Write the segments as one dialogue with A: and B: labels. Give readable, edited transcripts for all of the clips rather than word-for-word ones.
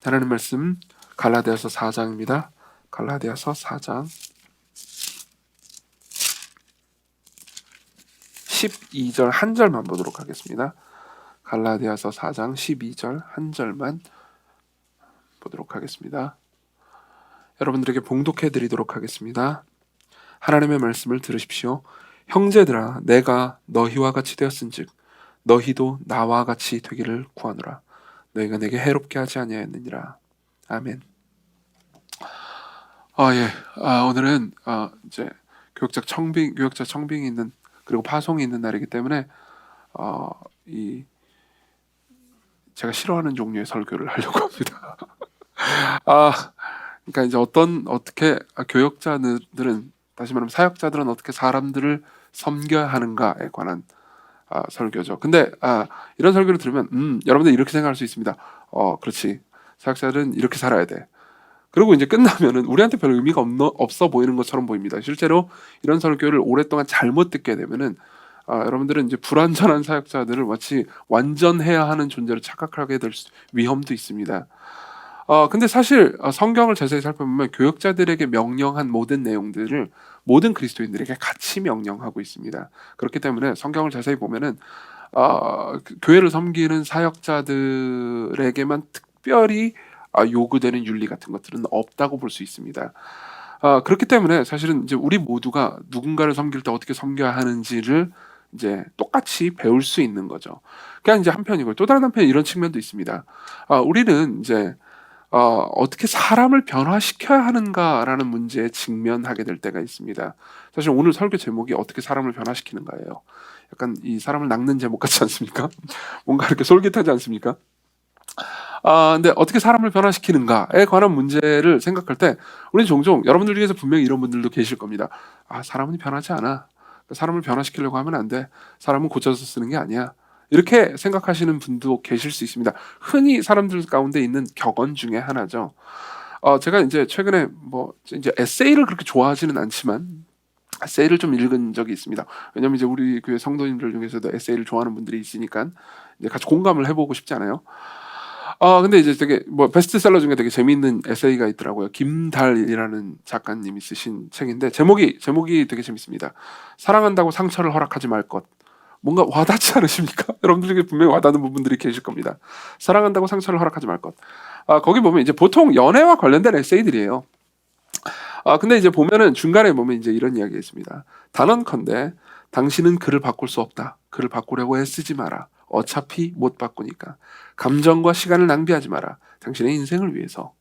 A: 하나님 말씀 갈라디아서 4장입니다. 갈라디아서 4장 12절 한 절만 보도록 하겠습니다. 갈라디아서 4장 12절 한 절만 보도록 하겠습니다. 여러분들에게 봉독해 드리도록 하겠습니다. 하나님의 말씀을 들으십시오. 형제들아, 내가 너희와 같이 되었은즉 너희도 나와 같이 되기를 구하노라. 너희가 내게 해롭게 하지 아니하였느니라. 아멘. 오늘은 이제 교역자 청빙이 있는, 그리고 파송이 있는 날이기 때문에 제가 싫어하는 종류의 설교를 하려고 합니다. 그러니까 이제 어떻게 교역자들은, 다시 말하면 사역자들은 어떻게 사람들을 섬겨야 하는가에 관한 설교죠. 근데 이런 설교를 들으면 여러분들 이렇게 생각할 수 있습니다. 그렇지, 사역자들은 이렇게 살아야 돼. 그리고 이제 끝나면은 우리한테 별 의미가 없어 보이는 것처럼 보입니다. 실제로 이런 설교를 오랫동안 잘못 듣게 되면은 여러분들은 이제 불완전한 사역자들을 마치 완전해야 하는 존재로 착각하게 될 위험도 있습니다. 근데 사실 성경을 자세히 살펴보면 교역자들에게 명령한 모든 내용들을 모든 그리스도인들에게 같이 명령하고 있습니다. 그렇기 때문에 성경을 자세히 보면은 교회를 섬기는 사역자들에게만 특별히 요구되는 윤리 같은 것들은 없다고 볼 수 있습니다. 그렇기 때문에 사실은 이제 우리 모두가 누군가를 섬길 때 어떻게 섬겨야 하는지를 이제 똑같이 배울 수 있는 거죠. 그냥 이제 한편이고, 또 다른 한편 이런 측면도 있습니다. 우리는 이제 어떻게 사람을 변화시켜야 하는가라는 문제에 직면하게 될 때가 있습니다. 사실 오늘 설교 제목이 어떻게 사람을 변화시키는가예요. 약간 이 사람을 낚는 제목 같지 않습니까? 뭔가 이렇게 솔깃하지 않습니까? 근데 어떻게 사람을 변화시키는가에 관한 문제를 생각할 때 우리는 종종, 여러분들 중에서 분명히 이런 분들도 계실 겁니다. 사람은 변하지 않아. 사람을 변화시키려고 하면 안 돼. 사람은 고쳐서 쓰는 게 아니야. 이렇게 생각하시는 분도 계실 수 있습니다. 흔히 사람들 가운데 있는 격언 중에 하나죠. 제가 이제 최근에 이제 에세이를 그렇게 좋아하지는 않지만 에세이를 좀 읽은 적이 있습니다. 왜냐면 이제 우리 교회 성도님들 중에서도 에세이를 좋아하는 분들이 있으니까 이제 같이 공감을 해보고 싶지 않아요? 근데 이제 되게 베스트셀러 중에 되게 재미있는 에세이가 있더라고요. 김달이라는 작가님이 쓰신 책인데 제목이 되게 재밌습니다. 사랑한다고 상처를 허락하지 말 것. 뭔가 와닿지 않으십니까? 여러분들 중에 분명히 와닿는 부분들이 계실 겁니다. 사랑한다고 상처를 허락하지 말 것. 거기 보면 이제 보통 연애와 관련된 에세이들이에요. 근데 이제 보면은 중간에 보면 이제 이런 이야기가 있습니다. 단언컨대 당신은 그를 바꿀 수 없다. 그를 바꾸려고 애쓰지 마라. 어차피 못 바꾸니까. 감정과 시간을 낭비하지 마라. 당신의 인생을 위해서.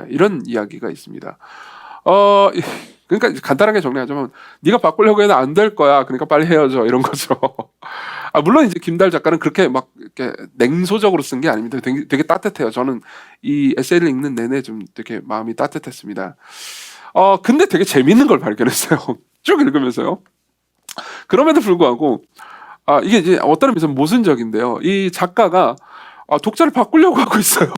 A: 이런 이야기가 있습니다. 그러니까 간단하게 정리하자면 네가 바꾸려고 해도 안 될 거야. 그러니까 빨리 헤어져. 이런 거죠. 물론 이제 김달 작가는 그렇게 막 이렇게 냉소적으로 쓴 게 아닙니다. 되게 따뜻해요. 저는 이 에세이를 읽는 내내 좀 되게 마음이 따뜻했습니다. 근데 되게 재밌는 걸 발견했어요. 쭉 읽으면서요. 그럼에도 불구하고 이게 이제 어떤 의미에서 모순적인데요. 이 작가가 독자를 바꾸려고 하고 있어요.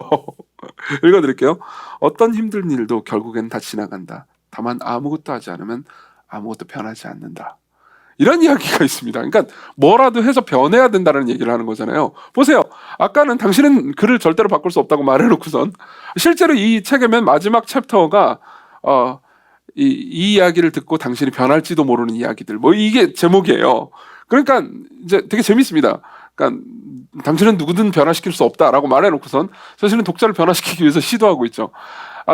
A: 읽어드릴게요. 어떤 힘든 일도 결국엔 다 지나간다. 다만 아무것도 하지 않으면 아무것도 변하지 않는다. 이런 이야기가 있습니다. 그러니까 뭐라도 해서 변해야 된다는 얘기를 하는 거잖아요. 보세요. 아까는 당신은 그를 절대로 바꿀 수 없다고 말해놓고선 실제로 이 책의 맨 마지막 챕터가 이 이야기를 듣고 당신이 변할지도 모르는 이야기들. 이게 제목이에요. 그러니까 이제 되게 재밌습니다. 그러니까 당신은 누구든 변화시킬 수 없다라고 말해놓고선 사실은 독자를 변화시키기 위해서 시도하고 있죠.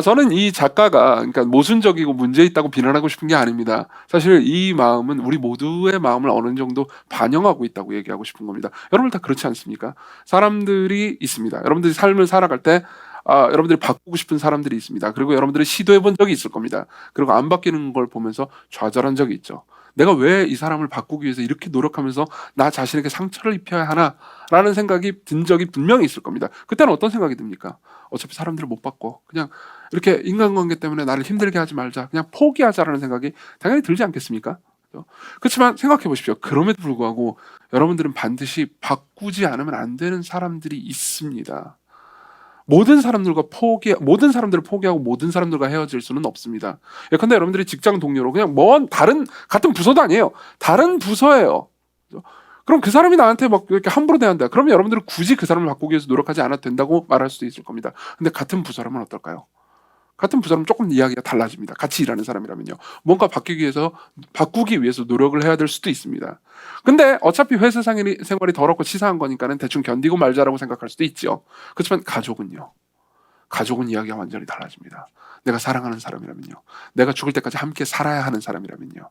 A: 저는 이 작가가 그러니까 모순적이고 문제 있다고 비난하고 싶은 게 아닙니다. 사실 이 마음은 우리 모두의 마음을 어느 정도 반영하고 있다고 얘기하고 싶은 겁니다. 여러분 다 그렇지 않습니까? 사람들이 있습니다. 여러분들이 삶을 살아갈 때 여러분들이 바꾸고 싶은 사람들이 있습니다. 그리고 여러분들이 시도해 본 적이 있을 겁니다. 그리고 안 바뀌는 걸 보면서 좌절한 적이 있죠. 내가 왜 이 사람을 바꾸기 위해서 이렇게 노력하면서 나 자신에게 상처를 입혀야 하나라는 생각이 든 적이 분명히 있을 겁니다. 그때는 어떤 생각이 듭니까? 어차피 사람들을 못 바꿔. 그냥 이렇게 인간관계 때문에 나를 힘들게 하지 말자. 그냥 포기하자라는 생각이 당연히 들지 않겠습니까? 그렇지만 생각해 보십시오. 그럼에도 불구하고 여러분들은 반드시 바꾸지 않으면 안 되는 사람들이 있습니다. 모든 사람들을 포기하고 모든 사람들과 헤어질 수는 없습니다. 예컨대 여러분들이 직장 동료로 그냥 같은 부서도 아니에요. 다른 부서예요. 그럼 그 사람이 나한테 막 이렇게 함부로 대한다. 그러면 여러분들은 굳이 그 사람을 바꾸기 위해서 노력하지 않아도 된다고 말할 수도 있을 겁니다. 근데 같은 부사람은 어떨까요? 같은 부사람은 조금 이야기가 달라집니다. 같이 일하는 사람이라면요. 뭔가 바꾸기 위해서 노력을 해야 될 수도 있습니다. 근데 어차피 회사 생활이 더럽고 치사한 거니까는 대충 견디고 말자라고 생각할 수도 있죠. 그렇지만 가족은요. 가족은 이야기가 완전히 달라집니다. 내가 사랑하는 사람이라면요. 내가 죽을 때까지 함께 살아야 하는 사람이라면요.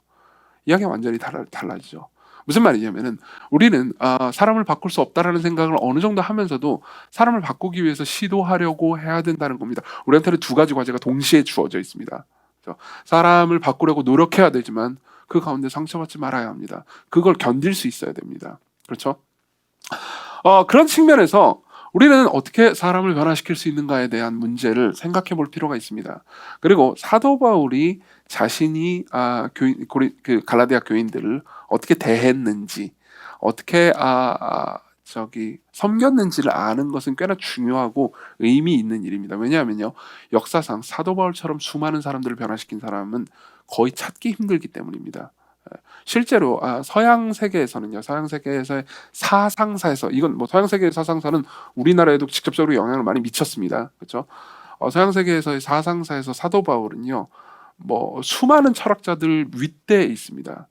A: 이야기가 완전히 달라지죠. 무슨 말이냐면은 우리는 사람을 바꿀 수 없다라는 생각을 어느 정도 하면서도 사람을 바꾸기 위해서 시도하려고 해야 된다는 겁니다. 우리한테는 두 가지 과제가 동시에 주어져 있습니다. 그래서 사람을 바꾸려고 노력해야 되지만 그 가운데 상처받지 말아야 합니다. 그걸 견딜 수 있어야 됩니다. 그렇죠? 그런 측면에서 우리는 어떻게 사람을 변화시킬 수 있는가에 대한 문제를 생각해 볼 필요가 있습니다. 그리고 사도 바울이 자신이 그 갈라디아 교인들을 어떻게 대했는지, 어떻게 섬겼는지를 아는 것은 꽤나 중요하고 의미 있는 일입니다. 왜냐하면요, 역사상 사도 바울처럼 수많은 사람들을 변화시킨 사람은 거의 찾기 힘들기 때문입니다. 실제로 서양 세계에서는요, 서양 세계에서의 사상사에서, 이건 뭐 서양 세계의 사상사는 우리나라에도 직접적으로 영향을 많이 미쳤습니다. 그렇죠? 서양 세계에서의 사상사에서 사도 바울은요, 뭐 수많은 철학자들 윗대에 있습니다.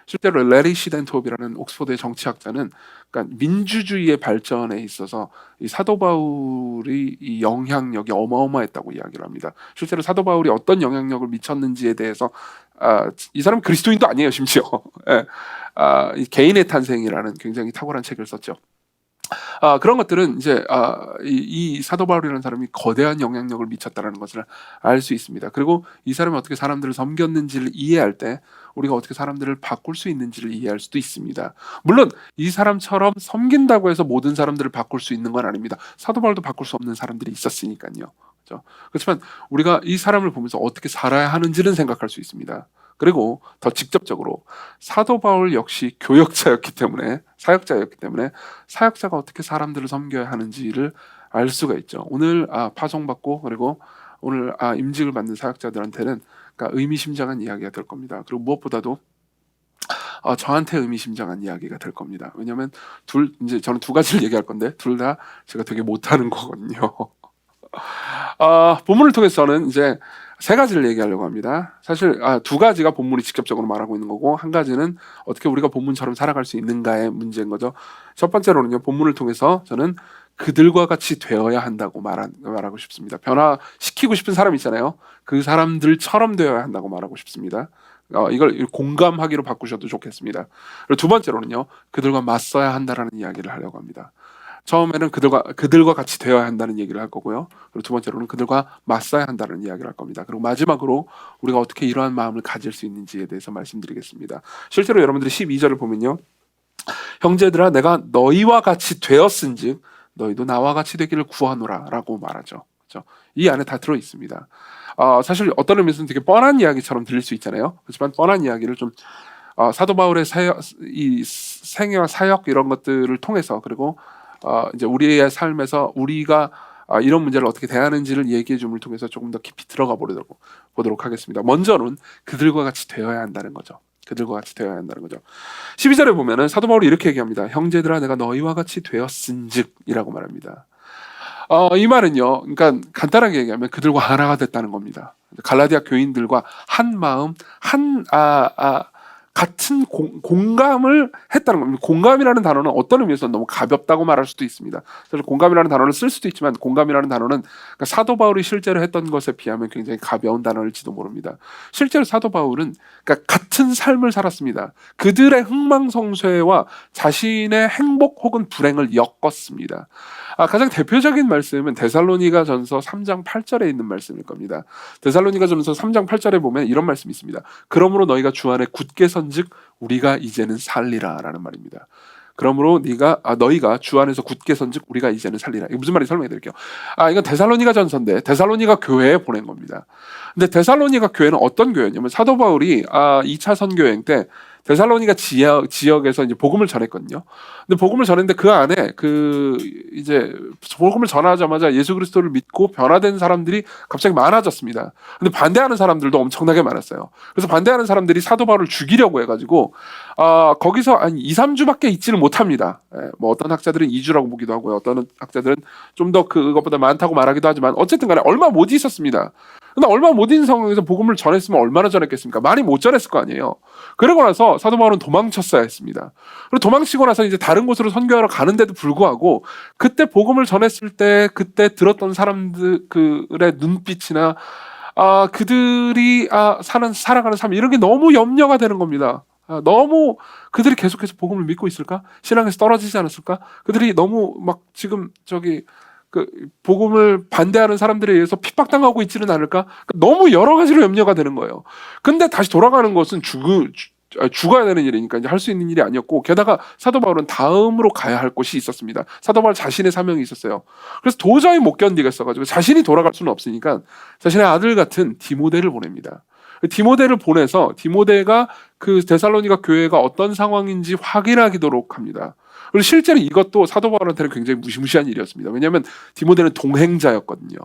A: 실제로 레리 시덴톱이라는 옥스퍼드의 정치학자는, 그러니까 민주주의의 발전에 있어서 이 사도 바울이 이 영향력이 어마어마했다고 이야기를 합니다. 실제로 사도 바울이 어떤 영향력을 미쳤는지에 대해서 이 사람 그리스도인도 아니에요, 심지어. 이 개인의 탄생이라는 굉장히 탁월한 책을 썼죠. 그런 것들은 이제 이 사도 바울이라는 사람이 거대한 영향력을 미쳤다는 것을 알 수 있습니다. 그리고 이 사람이 어떻게 사람들을 섬겼는지를 이해할 때 우리가 어떻게 사람들을 바꿀 수 있는지를 이해할 수도 있습니다. 물론 이 사람처럼 섬긴다고 해서 모든 사람들을 바꿀 수 있는 건 아닙니다. 사도 바울도 바꿀 수 없는 사람들이 있었으니까요. 그렇죠? 그렇지만 우리가 이 사람을 보면서 어떻게 살아야 하는지는 생각할 수 있습니다. 그리고 더 직접적으로 사도 바울 역시 교역자였기 때문에, 사역자였기 때문에 사역자가 어떻게 사람들을 섬겨야 하는지를 알 수가 있죠. 오늘 파송받고 그리고 오늘 임직을 받는 사역자들한테는 그러니까 의미심장한 이야기가 될 겁니다. 그리고 무엇보다도 저한테 의미심장한 이야기가 될 겁니다. 왜냐하면 이제 저는 두 가지를 얘기할 건데 둘 다 제가 되게 못하는 거거든요. 본문을 통해서 저는 이제 세 가지를 얘기하려고 합니다. 사실 두 가지가 본문이 직접적으로 말하고 있는 거고, 한 가지는 어떻게 우리가 본문처럼 살아갈 수 있는가의 문제인 거죠. 첫 번째로는요, 본문을 통해서 저는 그들과 같이 되어야 한다고 말하고 싶습니다. 변화시키고 싶은 사람 있잖아요. 그 사람들처럼 되어야 한다고 말하고 싶습니다. 이걸 공감하기로 바꾸셔도 좋겠습니다. 그리고 두 번째로는요, 그들과 맞서야 한다라는 이야기를 하려고 합니다. 처음에는 그들과 같이 되어야 한다는 얘기를 할 거고요. 그리고 두 번째로는 그들과 맞서야 한다는 이야기를 할 겁니다. 그리고 마지막으로 우리가 어떻게 이러한 마음을 가질 수 있는지에 대해서 말씀드리겠습니다. 실제로 여러분들이 12절을 보면요, 형제들아 내가 너희와 같이 되었은즉 너희도 나와 같이 되기를 구하노라 라고 말하죠. 그렇죠? 이 안에 다 들어 있습니다. 사실 어떤 의미에서는 되게 뻔한 이야기처럼 들릴 수 있잖아요. 그렇지만 뻔한 이야기를 좀 사도 바울의 이 생애와 사역 이런 것들을 통해서, 그리고 이제 우리의 삶에서 우리가 이런 문제를 어떻게 대하는지를 얘기해 줌을 통해서 조금 더 깊이 들어가 보도록 하겠습니다. 먼저는 그들과 같이 되어야 한다는 거죠. 그들과 같이 되어야 한다는 거죠. 12절에 보면은 사도 바울이 이렇게 얘기합니다. 형제들아 내가 너희와 같이 되었은즉 이라고 말합니다. 이 말은요, 그러니까 간단하게 얘기하면 그들과 하나가 됐다는 겁니다. 갈라디아 교인들과 한 마음, 같은 공감을 했다는 겁니다. 공감이라는 단어는 어떤 의미에서는 너무 가볍다고 말할 수도 있습니다. 사실 공감이라는 단어를 쓸 수도 있지만, 공감이라는 단어는 그러니까 사도 바울이 실제로 했던 것에 비하면 굉장히 가벼운 단어일지도 모릅니다. 실제로 사도 바울은 그러니까 같은 삶을 살았습니다. 그들의 흥망성쇠와 자신의 행복 혹은 불행을 엮었습니다. 가장 대표적인 말씀은 데살로니가 전서 3장 8절에 있는 말씀일 겁니다. 데살로니가 전서 3장 8절에 보면 이런 말씀이 있습니다. 그러므로 너희가 주 안에 굳게 선즉 우리가 이제는 살리라 라는 말입니다. 그러므로 너희가 주 안에서 굳게 선즉 우리가 이제는 살리라. 이게 무슨 말인지 설명해 드릴게요. 이건 데살로니가 전서인데 데살로니가 교회에 보낸 겁니다. 근데 데살로니가 교회는 어떤 교회냐면 사도 바울이 2차 선교여행 때 데살로니가 지역에서 이제 복음을 전했거든요. 근데 복음을 전했는데 그 안에 이제 복음을 전하자마자 예수 그리스도를 믿고 변화된 사람들이 갑자기 많아졌습니다. 근데 반대하는 사람들도 엄청나게 많았어요. 그래서 반대하는 사람들이 사도 바울을 죽이려고 해가지고 거기서 한 2, 3주밖에 있지는 못합니다. 뭐 어떤 학자들은 2주라고 보기도 하고요. 어떤 학자들은 좀 더 그것보다 많다고 말하기도 하지만 어쨌든 간에 얼마 못 있었습니다. 근데 얼마 못 있는 상황에서 복음을 전했으면 얼마나 전했겠습니까? 많이 못 전했을 거 아니에요. 그러고 나서 사도 바울은 도망쳤어야 했습니다. 그리고 도망치고 나서 이제 다른 곳으로 선교하러 가는데도 불구하고 그때 복음을 전했을 때 그때 들었던 사람들의 눈빛이나 그들이 살아가는 삶 이런 게 너무 염려가 되는 겁니다. 너무 그들이 계속해서 복음을 믿고 있을까? 신앙에서 떨어지지 않았을까? 그들이 너무 막 지금 복음을 반대하는 사람들에 의해서 핍박당하고 있지는 않을까? 너무 여러 가지로 염려가 되는 거예요. 근데 다시 돌아가는 것은 죽어야 되는 일이니까 이제 할 수 있는 일이 아니었고, 게다가 사도 바울은 다음으로 가야 할 곳이 있었습니다. 사도 바울 자신의 사명이 있었어요. 그래서 도저히 못 견디겠어가지고 자신이 돌아갈 수는 없으니까 자신의 아들 같은 디모데를 보냅니다. 디모데를 보내서 디모데가 그 데살로니가 교회가 어떤 상황인지 확인하도록 합니다. 그리고 실제로 이것도 사도 바울한테는 굉장히 무시무시한 일이었습니다. 왜냐하면 디모데는 동행자였거든요.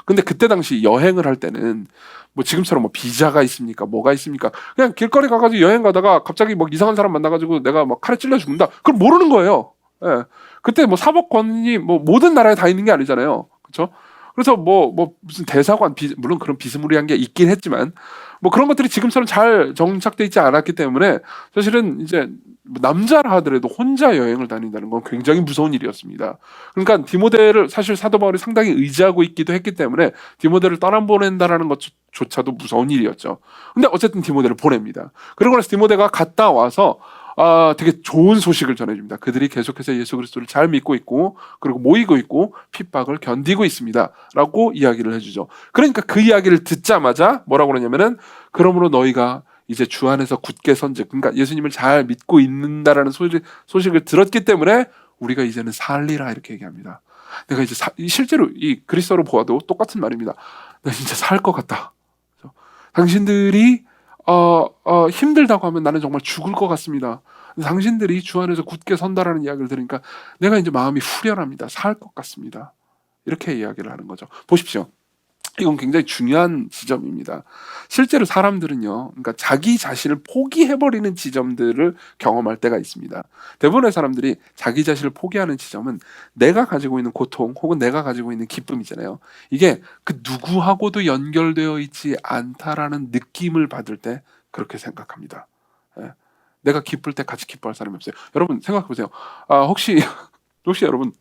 A: 근데 그때 당시 여행을 할 때는 뭐 지금처럼 뭐 비자가 있습니까? 뭐가 있습니까? 그냥 길거리 가가지고 여행 가다가 갑자기 막 이상한 사람 만나가지고 내가 막 칼에 찔러 죽는다. 그걸 모르는 거예요. 예. 그때 뭐 사법권이 뭐 모든 나라에 다 있는 게 아니잖아요. 그렇죠? 그래서 뭐 무슨 대사관 물론 그런 비스무리한 게 있긴 했지만 뭐 그런 것들이 지금처럼 잘 정착돼 있지 않았기 때문에 사실은 이제 남자라 하더라도 혼자 여행을 다닌다는 건 굉장히 무서운 일이었습니다. 그러니까 디모데를 사실 사도 바울이 상당히 의지하고 있기도 했기 때문에 디모데를 떠나보낸다라는 것조차도 무서운 일이었죠. 근데 어쨌든 디모데를 보냅니다. 그러고 나서 디모데가 갔다 와서 되게 좋은 소식을 전해줍니다. 그들이 계속해서 예수 그리스도를 잘 믿고 있고 그리고 모이고 있고 핍박을 견디고 있습니다. 라고 이야기를 해주죠. 그러니까 그 이야기를 듣자마자 뭐라고 그러냐면은 그러므로 너희가 이제 주 안에서 굳게 선즉, 그러니까 예수님을 잘 믿고 있는다라는 소식을 들었기 때문에 우리가 이제는 살리라 이렇게 얘기합니다. 내가 이제 실제로 이 그리스어로 보아도 똑같은 말입니다. 나 진짜 살 것 같다. 당신들이 힘들다고 하면 나는 정말 죽을 것 같습니다. 당신들이 주 안에서 굳게 선다라는 이야기를 들으니까 내가 이제 마음이 후련합니다. 살 것 같습니다. 이렇게 이야기를 하는 거죠. 보십시오. 이건 굉장히 중요한 지점입니다. 실제로 사람들은요, 그러니까 자기 자신을 포기해버리는 지점들을 경험할 때가 있습니다. 대부분의 사람들이 자기 자신을 포기하는 지점은 내가 가지고 있는 고통 혹은 내가 가지고 있는 기쁨이잖아요. 이게 그 누구하고도 연결되어 있지 않다라는 느낌을 받을 때 그렇게 생각합니다. 예. 내가 기쁠 때 같이 기뻐할 사람이 없어요. 여러분 생각해 보세요. 혹시 여러분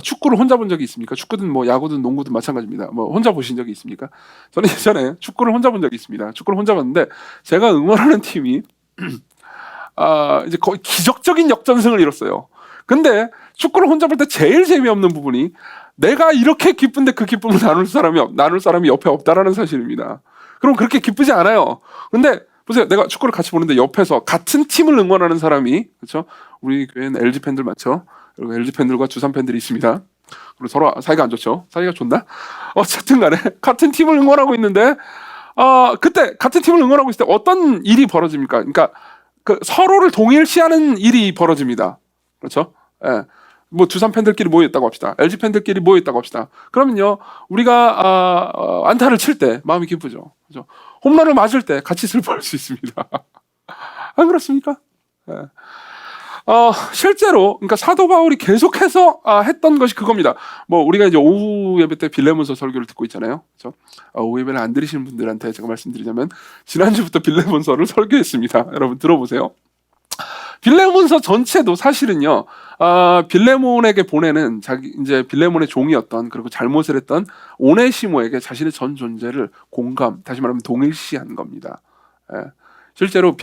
A: 축구를 혼자 본 적이 있습니까? 축구든 뭐 야구든 농구든 마찬가지입니다. 뭐 혼자 보신 적이 있습니까? 저는 예전에 축구를 혼자 본 적이 있습니다. 축구를 혼자 봤는데 제가 응원하는 팀이 이제 거의 기적적인 역전승을 이뤘어요. 근데 축구를 혼자 볼 때 제일 재미없는 부분이 내가 이렇게 기쁜데 그 기쁨을 나눌 사람이 옆에 없다라는 사실입니다. 그럼 그렇게 기쁘지 않아요. 근데 보세요. 내가 축구를 같이 보는데 옆에서 같은 팀을 응원하는 사람이, 그렇죠? 우리 교회는 LG 팬들 많죠. 그리고 LG 팬들과 두산 팬들이 있습니다. 그리고 서로 사이가 안 좋죠. 사이가 좋나? 어쨌든 간에 같은 팀을 응원하고 있는데 그때 같은 팀을 응원하고 있을 때 어떤 일이 벌어집니까? 그러니까 그 서로를 동일시하는 일이 벌어집니다. 그렇죠? 예. 뭐 두산 팬들끼리 모여있다고 합시다. LG 팬들끼리 모여있다고 합시다. 그러면요, 우리가 안타를 칠 때 마음이 기쁘죠. 그렇죠? 홈런을 맞을 때 같이 슬퍼할 수 있습니다. 안 그렇습니까? 예. 실제로 그러니까 사도 바울이 계속해서 했던 것이 그겁니다. 뭐 우리가 이제 오후 예배 때 빌레몬서 설교를 듣고 있잖아요. 그렇죠? 오후 예배를 안 들으시는 분들한테 제가 말씀드리자면 지난주부터 빌레몬서를 설교했습니다. 여러분 들어보세요. 빌레몬서 전체도 사실은요, 빌레몬에게 보내는 이제 빌레몬의 종이었던, 그리고 잘못을 했던 오네시모에게 자신의 전 존재를 다시 말하면 동일시한 겁니다. 예. 실제로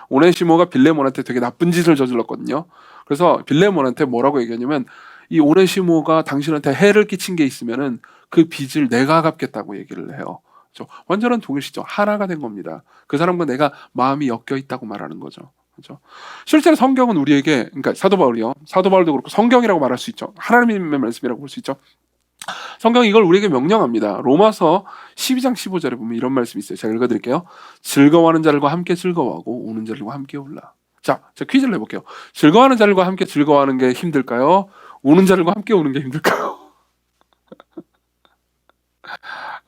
A: 오네시모가 빌레몬한테 되게 나쁜 짓을 저질렀거든요. 그래서 빌레몬한테 뭐라고 얘기하냐면, 이 오네시모가 당신한테 해를 끼친 게 있으면은 그 빚을 내가 갚겠다고 얘기를 해요. 그렇죠? 완전한 동일시죠. 하나가 된 겁니다. 그 사람과 내가 마음이 엮여 있다고 말하는 거죠. 그렇죠? 실제로 성경은 우리에게, 그러니까 사도 바울도 그렇고 성경이라고 말할 수 있죠. 하나님의 말씀이라고 볼 수 있죠. 성경이 이걸 우리에게 명령합니다. 로마서 12장 15절에 보면 이런 말씀이 있어요. 제가 읽어드릴게요. 즐거워하는 자들과 함께 즐거워하고 우는 자들과 함께 울라. 자, 제가 퀴즈를 내볼게요. 즐거워하는 자들과 함께 즐거워하는 게 힘들까요? 우는 자들과 함께 우는 게 힘들까요?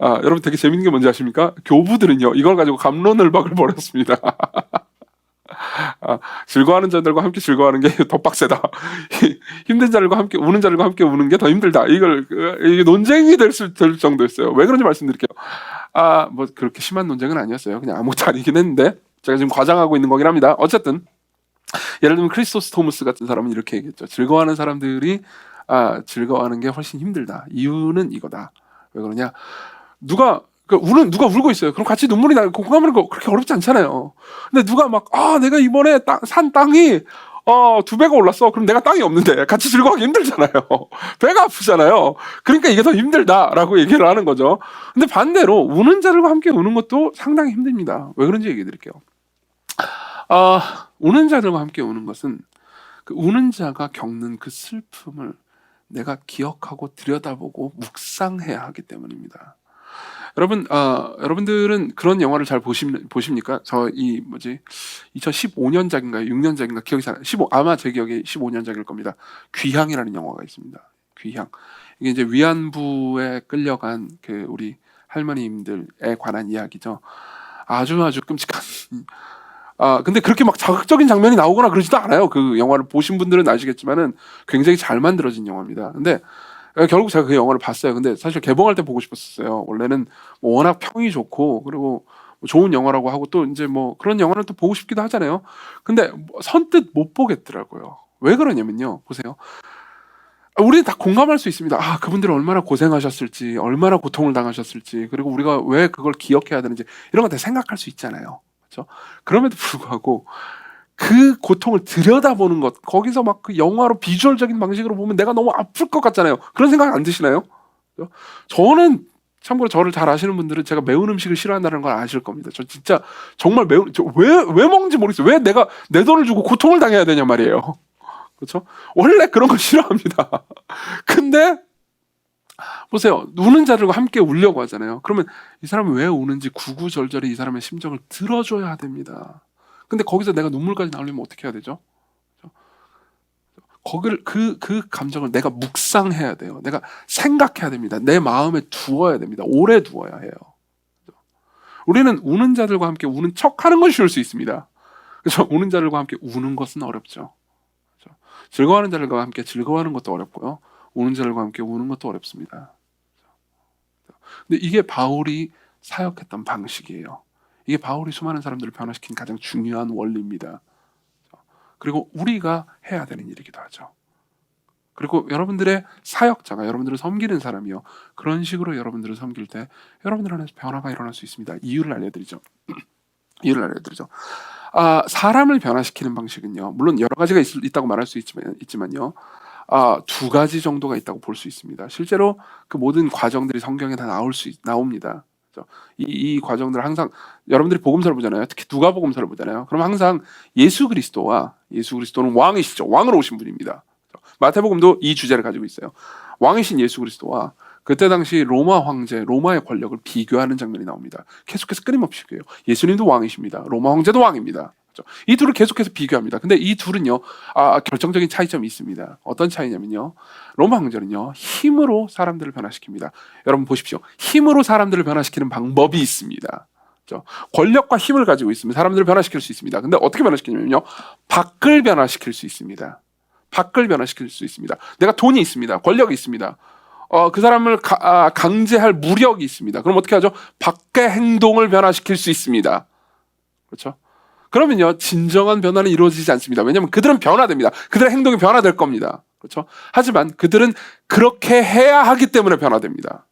A: 여러분 되게 재밌는 게 뭔지 아십니까? 교부들은요 이걸 가지고 갑론을박을 벌였습니다. 즐거워하는 자들과 함께 즐거워하는 게 더 빡세다. 힘든 자들과 함께 우는 자들과 함께 우는 게 더 힘들다. 이게 논쟁이 될 정도였어요. 왜 그런지 말씀드릴게요. 뭐 그렇게 심한 논쟁은 아니었어요. 그냥 아무것도 아니긴 했는데 제가 지금 과장하고 있는 거긴 합니다. 어쨌든 예를 들면 크리스토스 같은 사람은 이렇게 얘기했죠. 즐거워하는 사람들이 즐거워하는 게 훨씬 힘들다. 이유는 이거다. 왜 그러냐? 누가 울고 있어요. 그럼 같이 눈물이 나고 공감하는 거 그렇게 어렵지 않잖아요. 근데 누가 막 내가 이번에 산 땅이 2배가 올랐어. 그럼 내가 땅이 없는데 같이 즐거워하기 힘들잖아요. 배가 아프잖아요. 그러니까 이게 더 힘들다라고 얘기를 하는 거죠. 근데 반대로 우는 자들과 함께 우는 것도 상당히 힘듭니다. 왜 그런지 얘기해 드릴게요. 우는 자들과 함께 우는 것은 그 우는 자가 겪는 그 슬픔을 내가 기억하고 들여다보고 묵상해야 하기 때문입니다. 여러분들은 그런 영화를 잘 보십니까? 저 2015년작인가요? 6년작인가 기억이 잘 아마 제 기억에 15년작일 겁니다. 귀향이라는 영화가 있습니다. 귀향. 이게 이제 위안부에 끌려간 그 우리 할머님들에 관한 이야기죠. 아주 끔찍한. 근데 그렇게 막 자극적인 장면이 나오거나 그러지도 않아요. 그 영화를 보신 분들은 아시겠지만은 굉장히 잘 만들어진 영화입니다. 근데 결국 제가 그 영화를 봤어요. 근데 사실 개봉할 때 보고 싶었어요. 원래는 뭐 워낙 평이 좋고 그리고 뭐 좋은 영화라고 하고 또 이제 뭐 그런 영화는 또 보고 싶기도 하잖아요. 근데 선뜻 못 보겠더라고요. 왜 그러냐면요. 보세요. 우리는 다 공감할 수 있습니다. 그분들이 얼마나 고생하셨을지, 얼마나 고통을 당하셨을지, 그리고 우리가 왜 그걸 기억해야 되는지 이런 거 다 생각할 수 있잖아요. 그렇죠? 그럼에도 불구하고 그 고통을 들여다보는 것, 거기서 막 그 영화로 비주얼적인 방식으로 보면 내가 너무 아플 것 같잖아요. 그런 생각 안 드시나요? 저는 참고로 저를 잘 아시는 분들은 제가 매운 음식을 싫어한다는 걸 아실 겁니다. 저 진짜 정말 왜 먹는지 모르겠어요. 왜 내가 내 돈을 주고 고통을 당해야 되냐 말이에요. 그렇죠? 원래 그런 거 싫어합니다. 근데 보세요. 우는 자들과 함께 울려고 하잖아요. 그러면 이 사람이 왜 우는지 구구절절히 이 사람의 심정을 들어줘야 됩니다. 근데 거기서 내가 눈물까지 나오려면 어떻게 해야 되죠? 거기를 그 감정을 내가 묵상해야 돼요. 내가 생각해야 됩니다. 내 마음에 두어야 됩니다. 오래 두어야 해요. 우리는 우는 자들과 함께 우는 척하는 건 쉬울 수 있습니다. 그래서 우는 자들과 함께 우는 것은 어렵죠. 그렇죠? 즐거워하는 자들과 함께 즐거워하는 것도 어렵고요. 우는 자들과 함께 우는 것도 어렵습니다. 근데 이게 바울이 사역했던 방식이에요. 이게 바울이 수많은 사람들을 변화시킨 가장 중요한 원리입니다. 그리고 우리가 해야 되는 일이기도 하죠. 그리고 여러분들의 사역자가 여러분들을 섬기는 사람이요. 그런 식으로 여러분들을 섬길 때 여러분들 안에서 변화가 일어날 수 있습니다. 이유를 알려드리죠. 사람을 변화시키는 방식은요. 물론 여러 가지가 있다고 말할 수 있지만요. 2가지 정도가 있다고 볼 수 있습니다. 실제로 그 모든 과정들이 성경에 다 나옵니다. 이 과정들 항상 여러분들이 복음서를 보잖아요. 특히 누가복음서를 보잖아요. 그럼 항상 예수 그리스도는 왕이시죠. 왕으로 오신 분입니다. 마태복음도 이 주제를 가지고 있어요. 왕이신 예수 그리스도와 그때 당시 로마 황제, 로마의 권력을 비교하는 장면이 나옵니다. 계속해서 끊임없이 비교해요. 예수님도 왕이십니다. 로마 황제도 왕입니다. 이 둘을 계속해서 비교합니다. 근데 이 둘은요, 결정적인 차이점이 있습니다. 어떤 차이냐면요, 로마 황제는요, 힘으로 사람들을 변화시킵니다. 여러분 보십시오. 힘으로 사람들을 변화시키는 방법이 있습니다. 권력과 힘을 가지고 있으면 사람들을 변화시킬 수 있습니다. 근데 어떻게 변화시키냐면요, 밖을 변화시킬 수 있습니다. 내가 돈이 있습니다. 권력이 있습니다. 그 사람을 강제할 무력이 있습니다. 그럼 어떻게 하죠? 밖의 행동을 변화시킬 수 있습니다. 그렇죠? 그러면요, 진정한 변화는 이루어지지 않습니다. 왜냐하면 그들은 변화됩니다. 그들의 행동이 변화될 겁니다. 그렇죠? 하지만 그들은 그렇게 해야 하기 때문에 변화됩니다.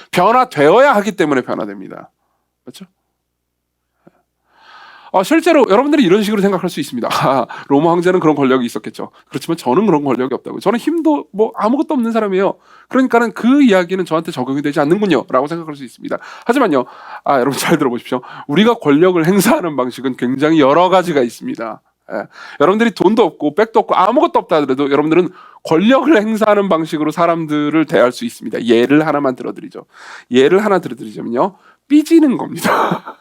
A: 변화되어야 하기 때문에 변화됩니다. 그렇죠? 실제로 여러분들이 이런 식으로 생각할 수 있습니다. 로마 황제는 그런 권력이 있었겠죠. 그렇지만 저는 그런 권력이 없다고. 저는 힘도 뭐 아무것도 없는 사람이에요. 그러니까는 그 이야기는 저한테 적용이 되지 않는군요. 라고 생각할 수 있습니다. 하지만요, 여러분 잘 들어보십시오. 우리가 권력을 행사하는 방식은 굉장히 여러 가지가 있습니다. 예. 여러분들이 돈도 없고 백도 없고 아무것도 없다 하더라도 여러분들은 권력을 행사하는 방식으로 사람들을 대할 수 있습니다. 예를 하나만 들어드리죠. 예를 하나 들어드리자면요. 삐지는 겁니다.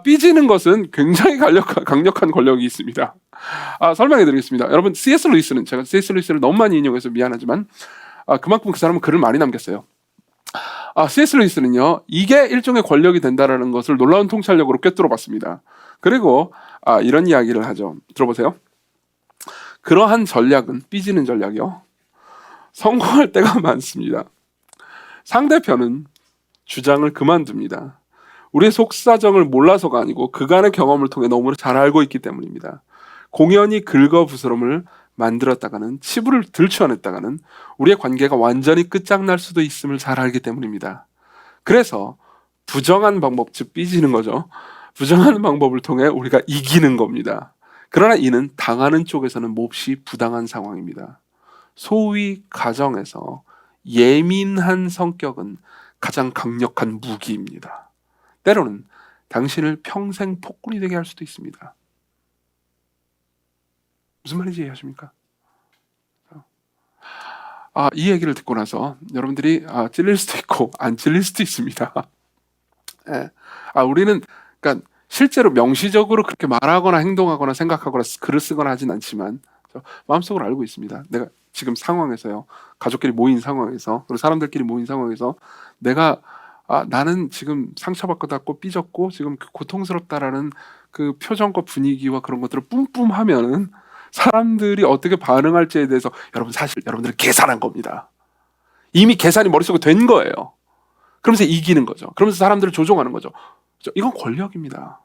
A: 삐지는 것은 굉장히 강력한 권력이 있습니다. 설명해 드리겠습니다. 여러분, C.S. 루이스는, 제가 C.S. 루이스를 너무 많이 인용해서 미안하지만 그만큼 그 사람은 글을 많이 남겼어요. C.S. 루이스는요, 이게 일종의 권력이 된다라는 것을 놀라운 통찰력으로 꿰뚫어 봤습니다. 그리고 이런 이야기를 하죠. 들어보세요. 그러한 전략은, 삐지는 전략이요, 성공할 때가 많습니다. 상대편은 주장을 그만둡니다. 우리의 속사정을 몰라서가 아니고 그간의 경험을 통해 너무나 잘 알고 있기 때문입니다. 공연히 긁어부스럼을 만들었다가는, 치부를 들추어냈다가는 우리의 관계가 완전히 끝장날 수도 있음을 잘 알기 때문입니다. 그래서 부정한 방법, 즉 삐지는 거죠. 부정한 방법을 통해 우리가 이기는 겁니다. 그러나 이는 당하는 쪽에서는 몹시 부당한 상황입니다. 소위 가정에서 예민한 성격은 가장 강력한 무기입니다. 때로는 당신을 평생 폭군이 되게 할 수도 있습니다. 무슨 말인지 이해하십니까? 이 얘기를 듣고 나서 여러분들이 찔릴 수도 있고 안 찔릴 수도 있습니다. 예. 우리는 그러니까 실제로 명시적으로 그렇게 말하거나 행동하거나 생각하거나 글을 쓰거나 하진 않지만 마음속으로 알고 있습니다. 내가 지금 상황에서요, 가족끼리 모인 상황에서, 그리고 사람들끼리 모인 상황에서 내가 나는 지금 상처받고 삐졌고 지금 고통스럽다라는 그 표정과 분위기와 그런 것들을 뿜뿜하면은 사람들이 어떻게 반응할지에 대해서 사실 여러분들은 계산한 겁니다. 이미 계산이 머릿속에 된 거예요. 그러면서 이기는 거죠. 그러면서 사람들을 조종하는 거죠. 이건 권력입니다.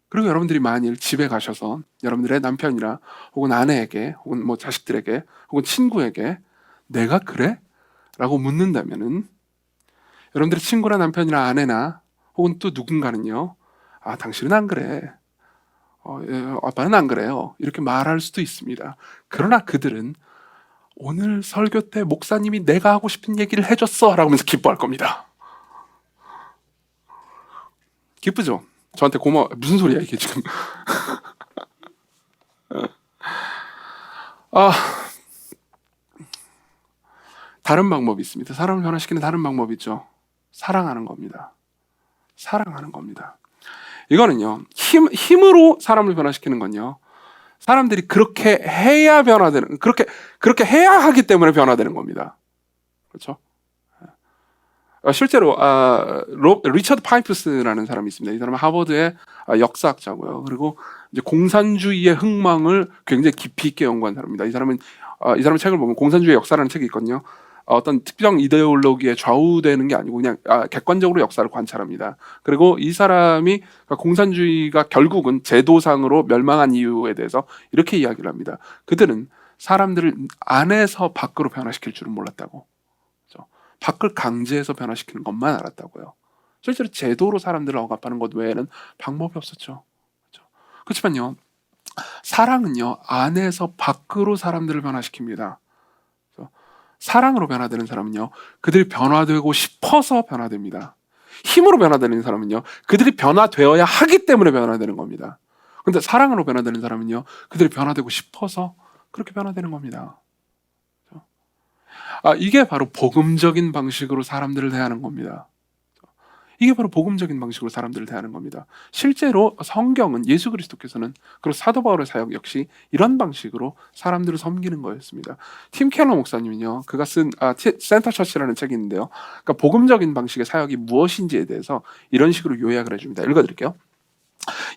A: 그리고 여러분들이 만일 집에 가셔서 여러분들의 남편이나 혹은 아내에게 혹은 뭐 자식들에게 혹은 친구에게 내가 그래? 라고 묻는다면은 여러분들의 친구나 남편이나 아내나 혹은 또 누군가는요, 당신은 안 그래, 아빠는 안 그래요, 이렇게 말할 수도 있습니다. 그러나 그들은 오늘 설교 때 목사님이 내가 하고 싶은 얘기를 해줬어 라고 하면서 기뻐할 겁니다. 기쁘죠? 저한테 고마워. 무슨 소리야 이게 지금. 다른 방법이 있습니다. 사람을 변화시키는 다른 방법이 있죠. 사랑하는 겁니다. 사랑하는 겁니다. 이거는요, 힘으로 사람을 변화시키는 건요, 사람들이 그렇게 해야 변화되는, 그렇게 해야 하기 때문에 변화되는 겁니다. 그렇죠? 실제로 리처드 파이프스라는 사람이 있습니다. 이 사람은 하버드의 역사학자고요. 그리고 이제 공산주의의 흥망을 굉장히 깊이 있게 연구한 사람입니다. 이 사람의 책을 보면 공산주의 역사라는 책이 있거든요. 어떤 특정 이데올로기에 좌우되는 게 아니고 그냥 객관적으로 역사를 관찰합니다. 그리고 이 사람이 공산주의가 결국은 제도상으로 멸망한 이유에 대해서 이렇게 이야기를 합니다. 그들은 사람들을 안에서 밖으로 변화시킬 줄은 몰랐다고. 밖을 강제해서 변화시키는 것만 알았다고요. 실제로 제도로 사람들을 억압하는 것 외에는 방법이 없었죠. 그렇지만요, 사랑은요, 안에서 밖으로 사람들을 변화시킵니다. 사랑으로 변화되는 사람은요, 그들이 변화되고 싶어서 변화됩니다. 힘으로 변화되는 사람은요, 그들이 변화되어야 하기 때문에 변화되는 겁니다. 근데 사랑으로 변화되는 사람은요, 그들이 변화되고 싶어서 그렇게 변화되는 겁니다. 이게 바로 복음적인 방식으로 사람들을 대하는 겁니다. 이게 바로 복음적인 방식으로 사람들을 대하는 겁니다. 실제로 성경은, 예수 그리스도께서는, 그리고 사도 바울의 사역 역시 이런 방식으로 사람들을 섬기는 거였습니다. 팀 켈러 목사님은요, 그가 쓴 센터 처치라는 책이 있는데요, 그러니까 복음적인 방식의 사역이 무엇인지에 대해서 이런 식으로 요약을 해줍니다. 읽어드릴게요.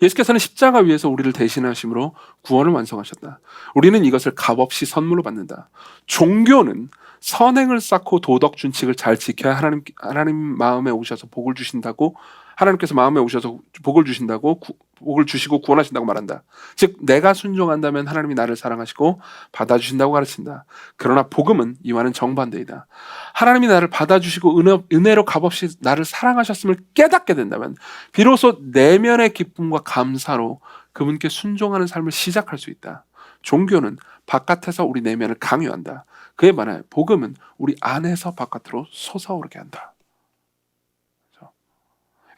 A: 예수께서는 십자가 위에서 우리를 대신하심으로 구원을 완성하셨다. 우리는 이것을 값없이 선물로 받는다. 종교는 선행을 쌓고 도덕 준칙을 잘 지켜야 하나님 마음에 오셔서 복을 주신다고, 하나님께서 마음에 오셔서 복을 주신다고, 복을 주시고 구원하신다고 말한다. 즉 내가 순종한다면 하나님이 나를 사랑하시고 받아주신다고 가르친다. 그러나 복음은 이와는 정반대이다. 하나님이 나를 받아주시고 은혜로 값없이 나를 사랑하셨음을 깨닫게 된다면 비로소 내면의 기쁨과 감사로 그분께 순종하는 삶을 시작할 수 있다. 종교는 바깥에서 우리 내면을 강요한다. 그에 반해 복음은 우리 안에서 바깥으로 솟아오르게 한다.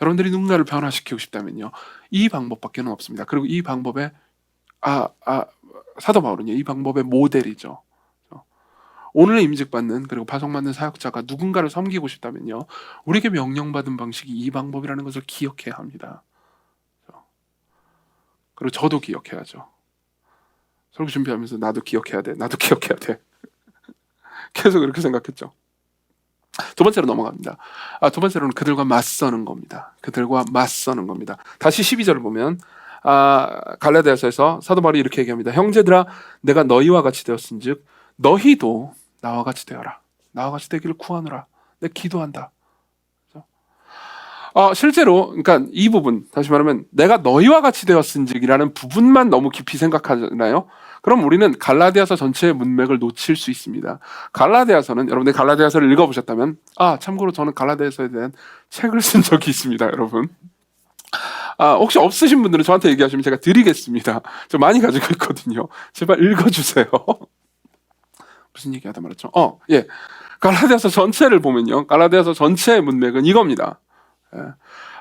A: 여러분들이 누군가를 변화시키고 싶다면요, 이 방법밖에는 없습니다. 그리고 이 방법의 사도 바울은요, 이 방법의 모델이죠. 오늘 임직받는 그리고 파송받는 사역자가 누군가를 섬기고 싶다면요, 우리에게 명령받은 방식이 이 방법이라는 것을 기억해야 합니다. 그리고 저도 기억해야죠. 설교 준비하면서 나도 기억해야 돼. 계속 그렇게 생각했죠. 두 번째로 넘어갑니다. 두 번째로는 그들과 맞서는 겁니다. 다시 12절을 보면 갈라디아서에서 사도 바울이 이렇게 얘기합니다. 형제들아, 내가 너희와 같이 되었은즉 너희도 나와 같이 되어라. 나와 같이 되기를 구하노라. 내가 기도한다. 실제로 그러니까 이 부분, 다시 말하면 내가 너희와 같이 되었은즉이라는 부분만 너무 깊이 생각하잖아요. 그럼 우리는 갈라디아서 전체의 문맥을 놓칠 수 있습니다. 갈라디아서는, 여러분들 갈라디아서를 읽어보셨다면, 참고로 저는 갈라디아서에 대한 책을 쓴 적이 있습니다, 여러분. 혹시 없으신 분들은 저한테 얘기하시면 제가 드리겠습니다. 저 많이 가지고 있거든요. 제발 읽어주세요. 무슨 얘기하다 말았죠? 예. 갈라디아서 전체를 보면요, 갈라디아서 전체의 문맥은 이겁니다. 예.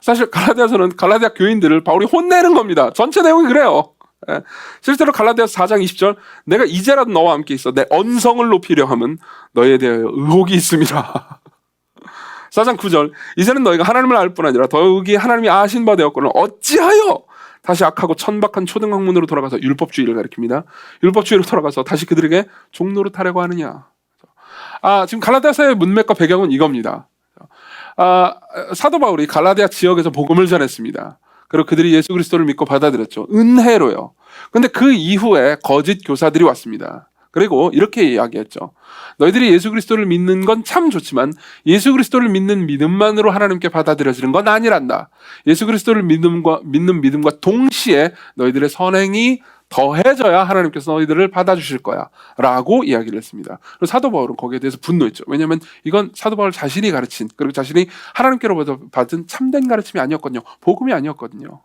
A: 사실 갈라디아서는 갈라디아 교인들을 바울이 혼내는 겁니다. 전체 내용이 그래요. 예. 실제로 갈라디아서 4장 20절, 내가 이제라도 너와 함께 있어 내 언성을 높이려 함은 너희에 대하여 의혹이 있습니다. 4장 9절, 이제는 너희가 하나님을 알 뿐 아니라 더욱이 하나님이 아신 바 되었거늘 어찌하여 다시 악하고 천박한 초등학문으로 돌아가서 율법주의를 가리킵니다. 율법주의로 돌아가서 다시 그들에게 종로를 타려고 하느냐. 지금 갈라디아서의 문맥과 배경은 이겁니다. 사도 바울이 갈라디아 지역에서 복음을 전했습니다. 그리고 그들이 예수 그리스도를 믿고 받아들였죠. 은혜로요. 근데 그 이후에 거짓 교사들이 왔습니다. 그리고 이렇게 이야기했죠. 너희들이 예수 그리스도를 믿는 건 참 좋지만 예수 그리스도를 믿는 믿음만으로 하나님께 받아들여지는 건 아니란다. 예수 그리스도를 믿는 믿음과 동시에 너희들의 선행이 더해져야 하나님께서 너희들을 받아주실 거야 라고 이야기를 했습니다. 그리고 사도 바울은 거기에 대해서 분노했죠. 왜냐하면 이건 사도 바울 자신이 가르친, 그리고 자신이 하나님께로부터 받은 참된 가르침이 아니었거든요. 복음이 아니었거든요.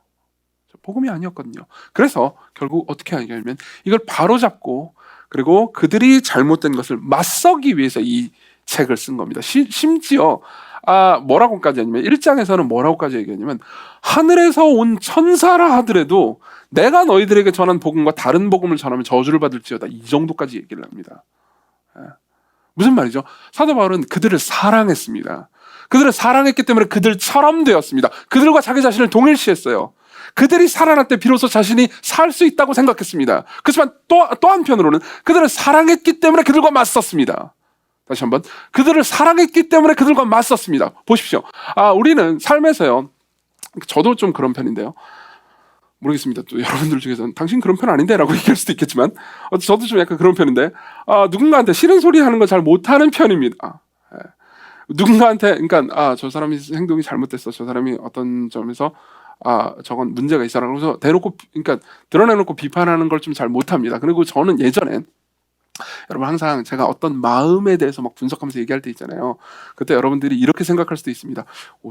A: 그래서 결국 어떻게 하냐면 이걸 바로잡고, 그리고 그들이 잘못된 것을 맞서기 위해서 이 책을 쓴 겁니다. 심지어 뭐라고까지 하냐면 1장에서는 뭐라고까지 얘기하냐면, 하늘에서 온 천사라 하더라도 내가 너희들에게 전한 복음과 다른 복음을 전하면 저주를 받을지어다, 이 정도까지 얘기를 합니다. 무슨 말이죠? 사도 바울은 그들을 사랑했습니다. 그들을 사랑했기 때문에 그들처럼 되었습니다. 그들과 자기 자신을 동일시했어요. 그들이 살아날 때 비로소 자신이 살 수 있다고 생각했습니다. 그렇지만 또 한편으로는 그들을 사랑했기 때문에 그들과 맞섰습니다. 다시 한번, 그들을 사랑했기 때문에 그들과 맞섰습니다. 보십시오. 우리는 삶에서요, 저도 좀 그런 편인데요, 모르겠습니다. 또 여러분들 중에서는 당신 그런 편 아닌데 라고 얘기할 수도 있겠지만, 저도 좀 약간 그런 편인데, 누군가한테 싫은 소리 하는 거 잘 못하는 편입니다. 누군가한테, 그러니까 저 사람이 행동이 잘못됐어, 저 사람이 어떤 점에서 저건 문제가 있어라고 해서 대놓고, 그러니까 드러내놓고 비판하는 걸 좀 잘 못합니다. 그리고 저는 예전엔, 여러분, 항상 제가 어떤 마음에 대해서 막 분석하면서 얘기할 때 있잖아요. 그때 여러분들이 이렇게 생각할 수도 있습니다.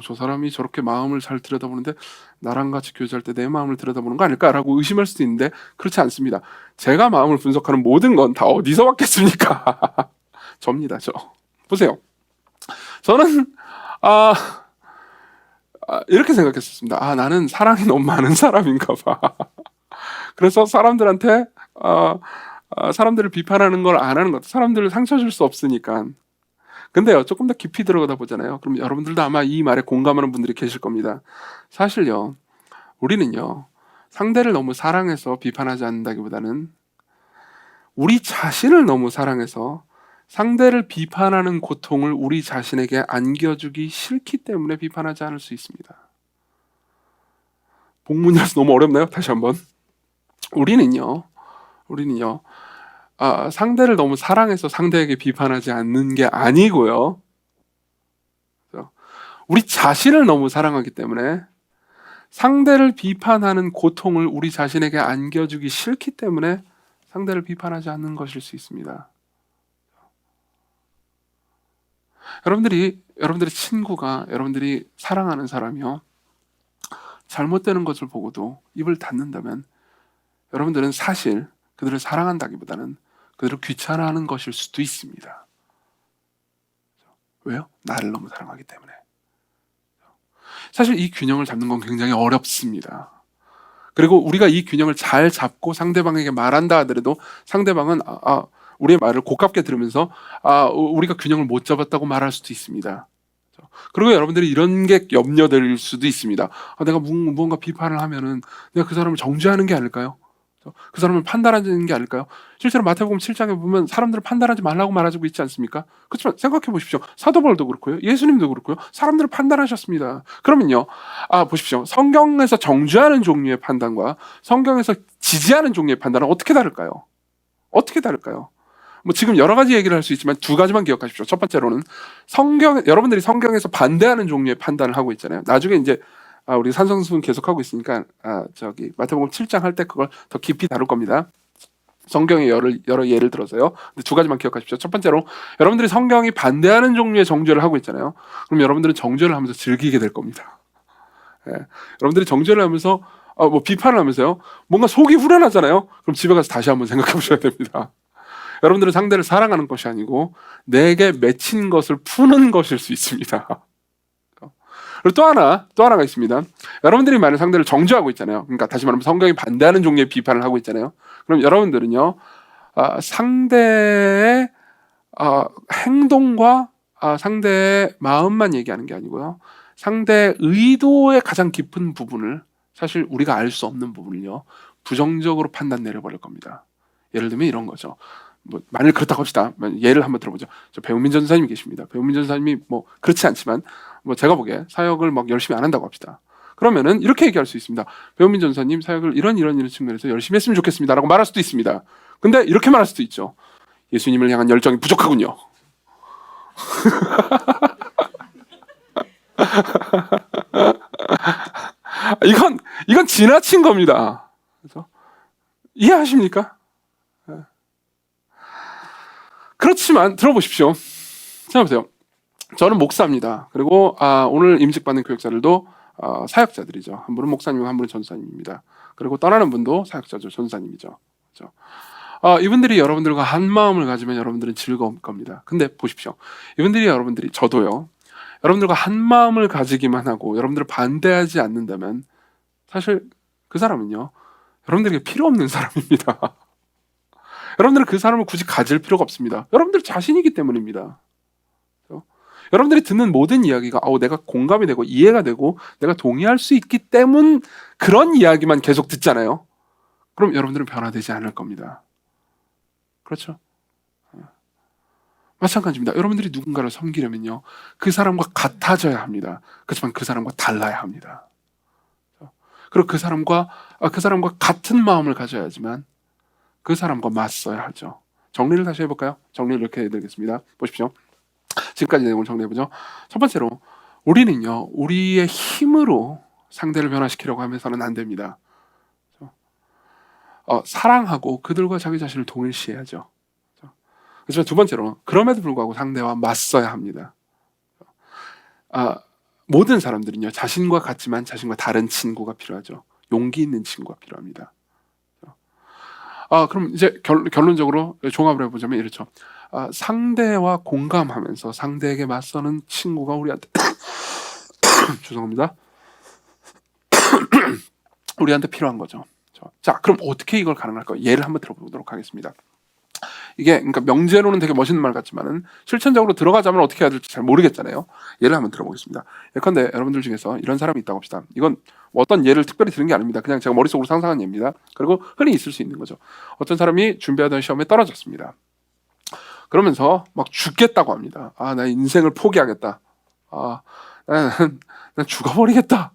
A: 저 사람이 저렇게 마음을 잘 들여다보는데 나랑 같이 교제할 때 내 마음을 들여다보는 거 아닐까라고 의심할 수도 있는데, 그렇지 않습니다. 제가 마음을 분석하는 모든 건 다 어디서 왔겠습니까? 접니다. 보세요. 저는 이렇게 생각했었습니다. 나는 사랑이 너무 많은 사람인가 봐. 그래서 사람들한테 사람들을 비판하는 걸 안 하는 것, 사람들을 상처 줄 수 없으니까. 근데요, 조금 더 깊이 들어가다 보잖아요. 그럼 여러분들도 아마 이 말에 공감하는 분들이 계실 겁니다. 사실요, 우리는요, 상대를 너무 사랑해서 비판하지 않는다기보다는 우리 자신을 너무 사랑해서 상대를 비판하는 고통을 우리 자신에게 안겨주기 싫기 때문에 비판하지 않을 수 있습니다. 복문이라서 너무 어렵나요? 다시 한번. 우리는요, 상대를 너무 사랑해서 상대에게 비판하지 않는 게 아니고요, 우리 자신을 너무 사랑하기 때문에 상대를 비판하는 고통을 우리 자신에게 안겨주기 싫기 때문에 상대를 비판하지 않는 것일 수 있습니다. 여러분들의 친구가, 여러분들이 사랑하는 사람이요, 잘못되는 것을 보고도 입을 닫는다면 여러분들은 사실 그들을 사랑한다기보다는 그들을 귀찮아하는 것일 수도 있습니다. 왜요? 나를 너무 사랑하기 때문에. 사실 이 균형을 잡는 건 굉장히 어렵습니다. 그리고 우리가 이 균형을 잘 잡고 상대방에게 말한다 하더라도 상대방은 우리의 말을 고깝게 들으면서 우리가 균형을 못 잡았다고 말할 수도 있습니다. 그리고 여러분들이 이런 게 염려될 수도 있습니다. 내가 무언가 비판을 하면은 내가 그 사람을 정죄하는 게 아닐까요? 그 사람을 판단하는 게 아닐까요? 실제로 마태복음 7장에 보면 사람들을 판단하지 말라고 말하고 있지 않습니까? 그렇지만 생각해 보십시오. 사도 바울도 그렇고요. 예수님도 그렇고요. 사람들을 판단하셨습니다. 그러면요. 보십시오. 성경에서 정죄하는 종류의 판단과 성경에서 지지하는 종류의 판단은 어떻게 다를까요? 어떻게 다를까요? 뭐 지금 여러 가지 얘기를 할 수 있지만 두 가지만 기억하십시오. 첫 번째로는 여러분들이 성경에서 반대하는 종류의 판단을 하고 있잖아요. 나중에 이제 우리 산성수는 계속하고 있으니까 마태복음 7장 할 때 그걸 더 깊이 다룰 겁니다. 성경의 여러 예를 들어서요. 근데 두 가지만 기억하십시오. 첫 번째로 여러분들이 성경이 반대하는 종류의 정죄를 하고 있잖아요. 그럼 여러분들은 정죄를 하면서 즐기게 될 겁니다. 여러분들이 정죄를 하면서 비판을 하면서요. 뭔가 속이 후련하잖아요. 그럼 집에 가서 다시 한번 생각해 보셔야 됩니다. 여러분들은 상대를 사랑하는 것이 아니고 내게 맺힌 것을 푸는 것일 수 있습니다. 그리고 또 하나가 있습니다. 여러분들이 만약 상대를 정죄하고 있잖아요. 그러니까 다시 말하면 성경이 반대하는 종류의 비판을 하고 있잖아요. 그럼 여러분들은요, 상대의 행동과 상대의 마음만 얘기하는 게 아니고요, 상대의 의도의 가장 깊은 부분을, 사실 우리가 알 수 없는 부분을요, 부정적으로 판단 내려버릴 겁니다. 예를 들면 이런 거죠. 만일 그렇다고 합시다. 예를 한번 들어보죠. 저 배우민 전사님이 계십니다. 배우민 전사님이 그렇지 않지만 제가 보기에 사역을 막 열심히 안 한다고 합시다. 그러면은 이렇게 얘기할 수 있습니다. 배우민 전사님 사역을 이런 측면에서 열심히 했으면 좋겠습니다라고 말할 수도 있습니다. 근데 이렇게 말할 수도 있죠. 예수님을 향한 열정이 부족하군요. 이건 지나친 겁니다. 그래서 이해하십니까? 그렇지만 들어보십시오. 생각해보세요. 저는 목사입니다. 그리고 오늘 임직받는 교육자들도 사역자들이죠. 한 분은 목사님이고 한 분은 전사님입니다. 그리고 떠나는 분도 사역자죠. 전사님이죠. 그렇죠? 이분들이 여러분들과 한 마음을 가지면 여러분들은 즐거울 겁니다. 근데 보십시오. 저도요. 여러분들과 한 마음을 가지기만 하고 여러분들을 반대하지 않는다면 사실 그 사람은요. 여러분들에게 필요 없는 사람입니다. 여러분들은 그 사람을 굳이 가질 필요가 없습니다. 여러분들 자신이기 때문입니다. 여러분들이 듣는 모든 이야기가 내가 공감이 되고 이해가 되고 내가 동의할 수 있기 때문 그런 이야기만 계속 듣잖아요. 그럼 여러분들은 변화되지 않을 겁니다. 그렇죠? 마찬가지입니다. 여러분들이 누군가를 섬기려면요. 그 사람과 같아져야 합니다. 그렇지만 그 사람과 달라야 합니다. 그리고 그 사람과 같은 마음을 가져야지만 그 사람과 맞서야 하죠. 정리를 다시 해볼까요? 정리를 이렇게 해드리겠습니다. 보십시오. 지금까지 내용을 정리해보죠. 첫 번째로 우리는요. 우리의 힘으로 상대를 변화시키려고 하면서는 안 됩니다. 사랑하고 그들과 자기 자신을 동일시해야죠. 그렇지만 두 번째로 그럼에도 불구하고 상대와 맞서야 합니다. 모든 사람들은요. 자신과 같지만 자신과 다른 친구가 필요하죠. 용기 있는 친구가 필요합니다. 그럼 이제 결론적으로 종합을 해보자면 이렇죠. 상대와 공감하면서 상대에게 맞서는 친구가 우리한테 죄송합니다. 우리한테 필요한 거죠. 자, 그럼 어떻게 이걸 가능할까요? 예를 한번 들어보도록 하겠습니다. 이게 그러니까 명제로는 되게 멋있는 말 같지만은 실천적으로 들어가자면 어떻게 해야 될지 잘 모르겠잖아요. 예를 한번 들어보겠습니다. 예컨대 여러분들 중에서 이런 사람이 있다고 합시다. 이건 어떤 예를 특별히 드는 게 아닙니다. 그냥 제가 머릿속으로 상상한 예입니다. 그리고 흔히 있을 수 있는 거죠. 어떤 사람이 준비하던 시험에 떨어졌습니다. 그러면서 막 죽겠다고 합니다. 나 인생을 포기하겠다. 난 죽어버리겠다.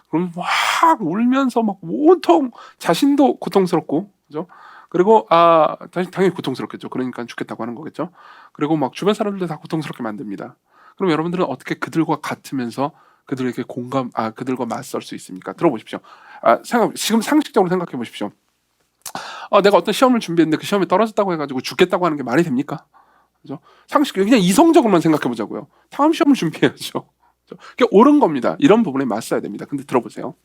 A: 그럼 막 울면서 막 온통 자신도 고통스럽고, 그죠? 그리고 당연히 고통스럽겠죠. 그러니까 죽겠다고 하는 거겠죠. 그리고 막 주변 사람들도 다 고통스럽게 만듭니다. 그럼 여러분들은 어떻게 그들과 같으면서 그들에게 그들과 맞설 수 있습니까? 들어보십시오. 지금 상식적으로 생각해 보십시오. 내가 어떤 시험을 준비했는데 그 시험에 떨어졌다고 해가지고 죽겠다고 하는 게 말이 됩니까? 그죠? 그냥 이성적으로만 생각해 보자고요. 다음 시험을 준비해야죠. 그게 옳은 겁니다. 이런 부분에 맞서야 됩니다. 근데 들어보세요.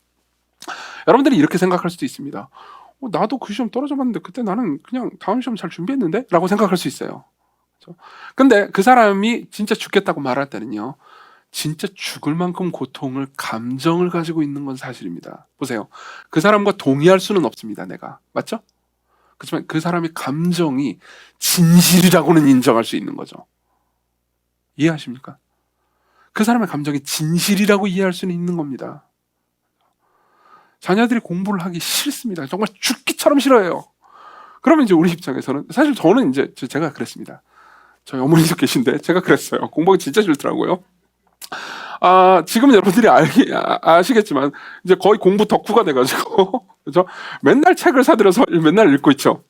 A: 여러분들이 이렇게 생각할 수도 있습니다. 나도 그 시험 떨어져 봤는데 그때 나는 그냥 다음 시험 잘 준비했는데? 라고 생각할 수 있어요. 그렇죠? 근데 그 사람이 진짜 죽겠다고 말할 때는요. 진짜 죽을 만큼 고통을 감정을 가지고 있는 건 사실입니다. 보세요. 그 사람과 동의할 수는 없습니다. 내가. 맞죠? 그렇지만 그 사람의 감정이 진실이라고는 인정할 수 있는 거죠. 이해하십니까? 그 사람의 감정이 진실이라고 이해할 수는 있는 겁니다. 자녀들이 공부를 하기 싫습니다. 정말 죽기처럼 싫어해요. 그러면 이제 우리 입장에서는, 사실 저는 이제 제가 그랬습니다. 저희 어머니도 계신데 제가 그랬어요. 공부하기 진짜 싫더라고요. 지금 여러분들이 아시겠지만 이제 거의 공부 덕후가 돼가지고 그죠? 맨날 책을 사들여서 맨날 읽고 있죠.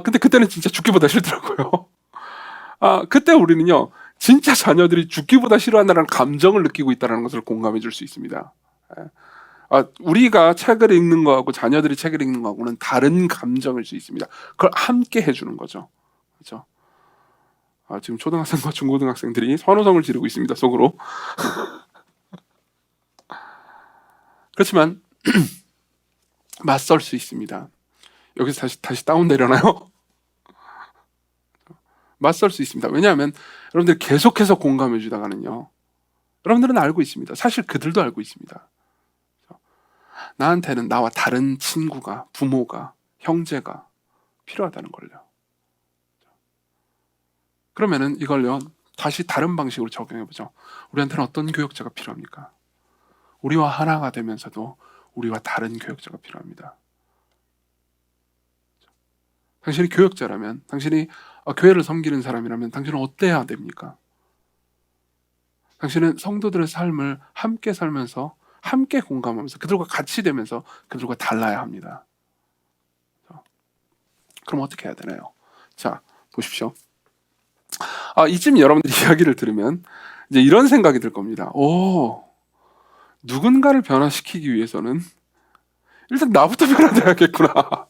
A: 근데 그때는 진짜 죽기보다 싫더라고요. 그때 우리는요, 진짜 자녀들이 죽기보다 싫어한다는 감정을 느끼고 있다는 것을 공감해 줄 수 있습니다. 우리가 책을 읽는 거하고 자녀들이 책을 읽는 거하고는 다른 감정일 수 있습니다. 그걸 함께 해주는 거죠. 그렇죠? 지금 초등학생과 중고등학생들이 환호성을 지르고 있습니다. 속으로. 그렇지만 맞설 수 있습니다. 여기서 다시 다운되려나요? 맞설 수 있습니다. 왜냐하면 여러분들이 계속해서 공감해 주다가는요, 여러분들은 알고 있습니다. 사실 그들도 알고 있습니다. 나한테는 나와 다른 친구가, 부모가, 형제가 필요하다는 걸요. 그러면은 이걸요, 다시 다른 방식으로 적용해보죠. 우리한테는 어떤 교역자가 필요합니까? 우리와 하나가 되면서도 우리와 다른 교역자가 필요합니다. 당신이 교역자라면, 당신이 교회를 섬기는 사람이라면 당신은 어때야 됩니까? 당신은 성도들의 삶을 함께 살면서, 함께 공감하면서, 그들과 같이 되면서 그들과 달라야 합니다. 그럼 어떻게 해야 되나요? 자, 보십시오. 이쯤 여러분들이 이야기를 들으면 이제 이런 생각이 들 겁니다. 누군가를 변화시키기 위해서는 일단 나부터 변화돼야겠구나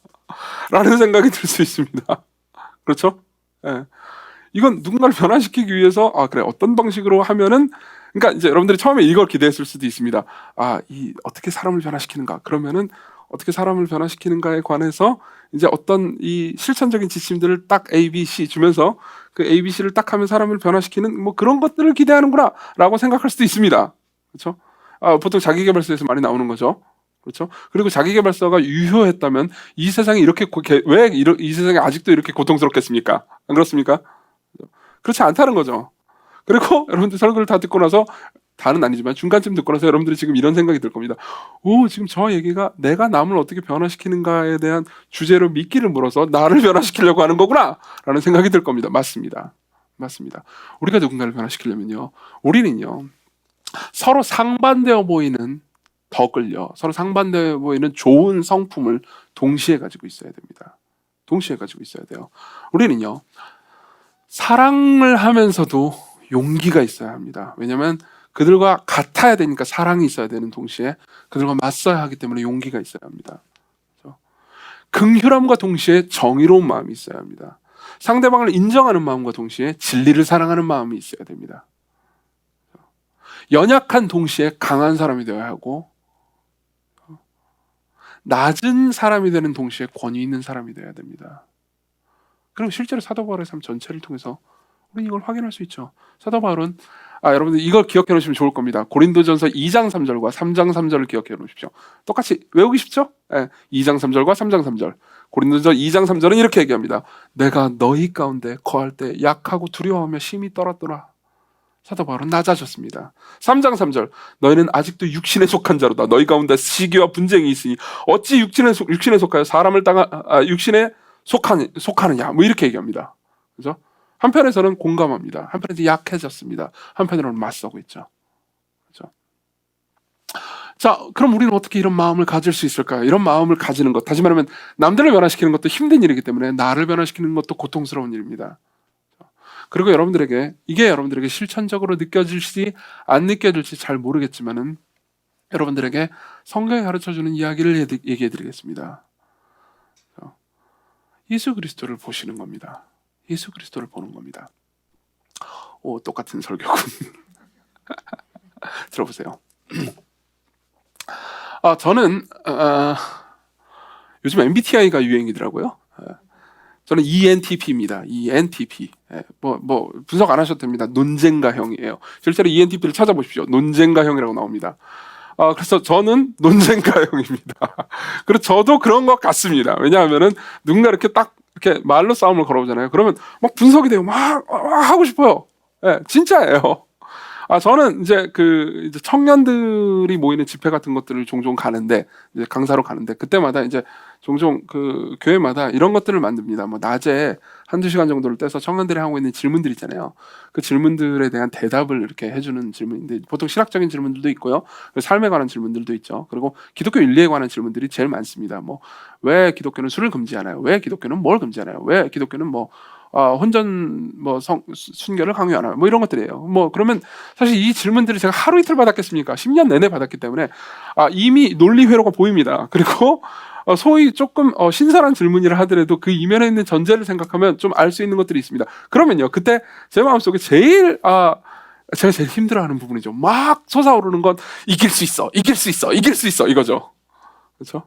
A: 라는 생각이 들 수 있습니다. 그렇죠? 네. 이건 누군가를 변화시키기 위해서 그래, 어떤 방식으로 하면은, 그러니까 이제 여러분들이 처음에 이걸 기대했을 수도 있습니다. 어떻게 사람을 변화시키는가? 그러면은 어떻게 사람을 변화시키는가에 관해서 이제 어떤 이 실천적인 지침들을 딱 A, B, C 주면서 그 A, B, C를 딱 하면 사람을 변화시키는 뭐 그런 것들을 기대하는구나라고 생각할 수도 있습니다. 그렇죠? 보통 자기계발서에서 많이 나오는 거죠. 그렇죠? 그리고 자기계발서가 유효했다면 이 세상이 이렇게 왜 이 세상이 아직도 이렇게 고통스럽겠습니까? 안 그렇습니까? 그렇지 않다는 거죠. 그리고 여러분들 설교를 다 듣고 나서, 다는 아니지만 중간쯤 듣고 나서 여러분들이 지금 이런 생각이 들 겁니다. 지금 저 얘기가 내가 남을 어떻게 변화시키는가에 대한 주제로 미끼를 물어서 나를 변화시키려고 하는 거구나 라는 생각이 들 겁니다. 맞습니다. 우리가 누군가를 변화시키려면요, 우리는요, 서로 상반되어 보이는 덕을요, 서로 상반되어 보이는 좋은 성품을 동시에 가지고 있어야 됩니다. 동시에 가지고 있어야 돼요. 우리는요, 사랑을 하면서도 용기가 있어야 합니다. 왜냐하면 그들과 같아야 되니까 사랑이 있어야 되는 동시에 그들과 맞서야 하기 때문에 용기가 있어야 합니다. 그렇죠? 긍휼함과 동시에 정의로운 마음이 있어야 합니다. 상대방을 인정하는 마음과 동시에 진리를 사랑하는 마음이 있어야 됩니다. 연약한 동시에 강한 사람이 되어야 하고, 낮은 사람이 되는 동시에 권위 있는 사람이 되어야 됩니다. 그리고 실제로 사도 바울의 삶 전체를 통해서 우리는 이걸 확인할 수 있죠. 사도 바울은, 여러분들 이걸 기억해 놓으시면 좋을 겁니다. 고린도전서 2장 3절과 3장 3절을 기억해 놓으십시오. 똑같이 외우기 쉽죠? 2장 3절과 3장 3절. 고린도전서 2장 3절은 이렇게 얘기합니다. 내가 너희 가운데 거할 때 약하고 두려워하며 심히 떨었더라. 사도 바울은 낮아졌습니다. 3장 3절, 너희는 아직도 육신에 속한 자로다. 너희 가운데 시기와 분쟁이 있으니 어찌 육신에 속하여 사람을 육신에 속하느냐, 뭐 이렇게 얘기합니다. 그죠? 한편에서는 공감합니다. 한편에서 약해졌습니다. 한편으로는 맞서고 있죠. 그죠? 자, 그럼 우리는 어떻게 이런 마음을 가질 수 있을까요? 이런 마음을 가지는 것, 다시 말하면 남들을 변화시키는 것도 힘든 일이기 때문에 나를 변화시키는 것도 고통스러운 일입니다. 그리고 이게 여러분들에게 실천적으로 느껴질지 안 느껴질지 잘 모르겠지만은 여러분들에게 성경이 가르쳐주는 이야기를 얘기해 드리겠습니다. 예수 그리스도를 보시는 겁니다. 예수 그리스도를 보는 겁니다. 똑같은 설교군. 들어보세요. 저는 요즘 MBTI가 유행이더라고요. 저는 ENTP입니다. ENTP. 예, 뭐 분석 안 하셔도 됩니다. 논쟁가형이에요. 실제로 ENTP를 찾아보십시오. 논쟁가형이라고 나옵니다. 그래서 저는 논쟁가형입니다. 그리고 저도 그런 것 같습니다. 왜냐하면은 누군가 이렇게 딱 이렇게 말로 싸움을 걸어보잖아요. 그러면 막 분석이 돼요. 막 하고 싶어요. 예, 진짜예요. 저는 이제 청년들이 모이는 집회 같은 것들을 종종 가는데, 이제 강사로 가는데, 그때마다 이제 종종 그 교회마다 이런 것들을 만듭니다. 뭐 낮에 한두 시간 정도를 떼서 청년들이 하고 있는 질문들 있잖아요. 그 질문들에 대한 대답을 이렇게 해주는 질문인데, 보통 신학적인 질문들도 있고요. 삶에 관한 질문들도 있죠. 그리고 기독교 윤리에 관한 질문들이 제일 많습니다. 뭐, 왜 기독교는 술을 금지하나요? 왜 기독교는 뭘 금지하나요? 왜 기독교는 뭐, 혼전 순결을 강요하나요? 뭐 이런 것들이에요. 뭐 그러면 사실 이 질문들을 제가 하루 이틀 받았겠습니까? 10년 내내 받았기 때문에 이미 논리 회로가 보입니다. 그리고 소위 조금 신선한 질문이라 하더라도 그 이면에 있는 전제를 생각하면 좀 알 수 있는 것들이 있습니다. 그러면요, 그때 제 마음속에 제가 제일 힘들어하는 부분이죠. 막 솟아오르는 건 이길 수 있어, 이길 수 있어, 이길 수 있어 이거죠. 그렇죠?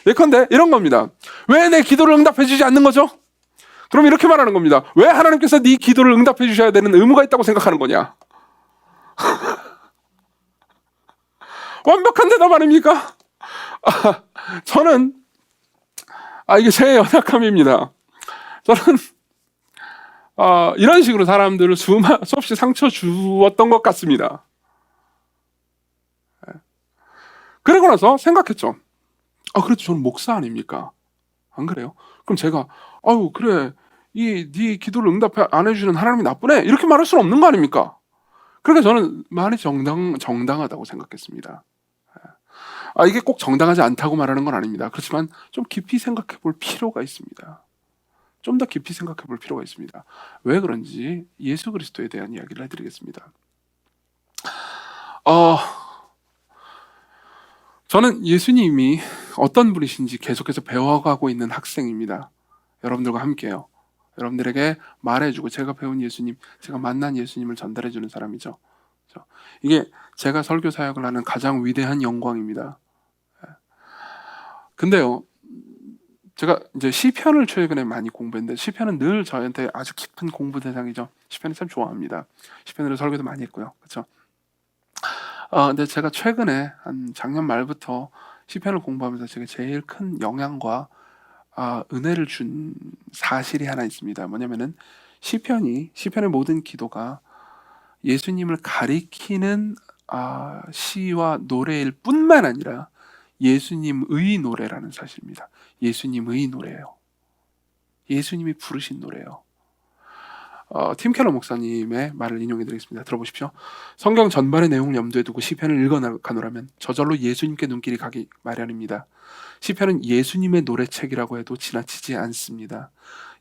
A: 예컨대 이런 겁니다. 왜 내 기도를 응답해주지 않는 거죠? 그럼 이렇게 말하는 겁니다. 왜 하나님께서 네 기도를 응답해 주셔야 되는 의무가 있다고 생각하는 거냐? 완벽한 대답 아닙니까? 저는 이게 제 연약함입니다. 저는 이런 식으로 사람들을 수없이 상처 주었던 것 같습니다. 그러고 나서 생각했죠. 그래도 저는 목사 아닙니까? 안 그래요? 그럼 제가 그래, 네 기도를 응답 안 해주는 하나님이 나쁘네, 이렇게 말할 수는 없는 거 아닙니까? 그러니까 저는 말이 정당하다고 생각했습니다. 이게 꼭 정당하지 않다고 말하는 건 아닙니다. 그렇지만 좀 깊이 생각해 볼 필요가 있습니다. 좀 더 깊이 생각해 볼 필요가 있습니다. 왜 그런지 예수 그리스도에 대한 이야기를 해드리겠습니다. 저는 예수님이 어떤 분이신지 계속해서 배워가고 있는 학생입니다. 여러분들과 함께요. 여러분들에게 말해주고 제가 배운 예수님, 제가 만난 예수님을 전달해주는 사람이죠. 이게 제가 설교 사역을 하는 가장 위대한 영광입니다. 근데요, 제가 이제 시편을 최근에 많이 공부했는데, 시편은 늘 저한테 아주 깊은 공부 대상이죠. 시편을 참 좋아합니다. 시편으로 설교도 많이 했고요. 그렇죠? 근데 제가 최근에 한 작년 말부터 시편을 공부하면서 제가 제일 큰 영향과 은혜를 준 사실이 하나 있습니다. 뭐냐면은 시편의 모든 기도가 예수님을 가리키는 시와 노래일 뿐만 아니라 예수님의 노래라는 사실입니다. 예수님의 노래예요. 예수님이 부르신 노래예요. 팀 켈러 목사님의 말을 인용해 드리겠습니다. 들어보십시오. 성경 전반의 내용을 염두에 두고 시편을 읽어가노라면 저절로 예수님께 눈길이 가기 마련입니다. 시편은 예수님의 노래책이라고 해도 지나치지 않습니다.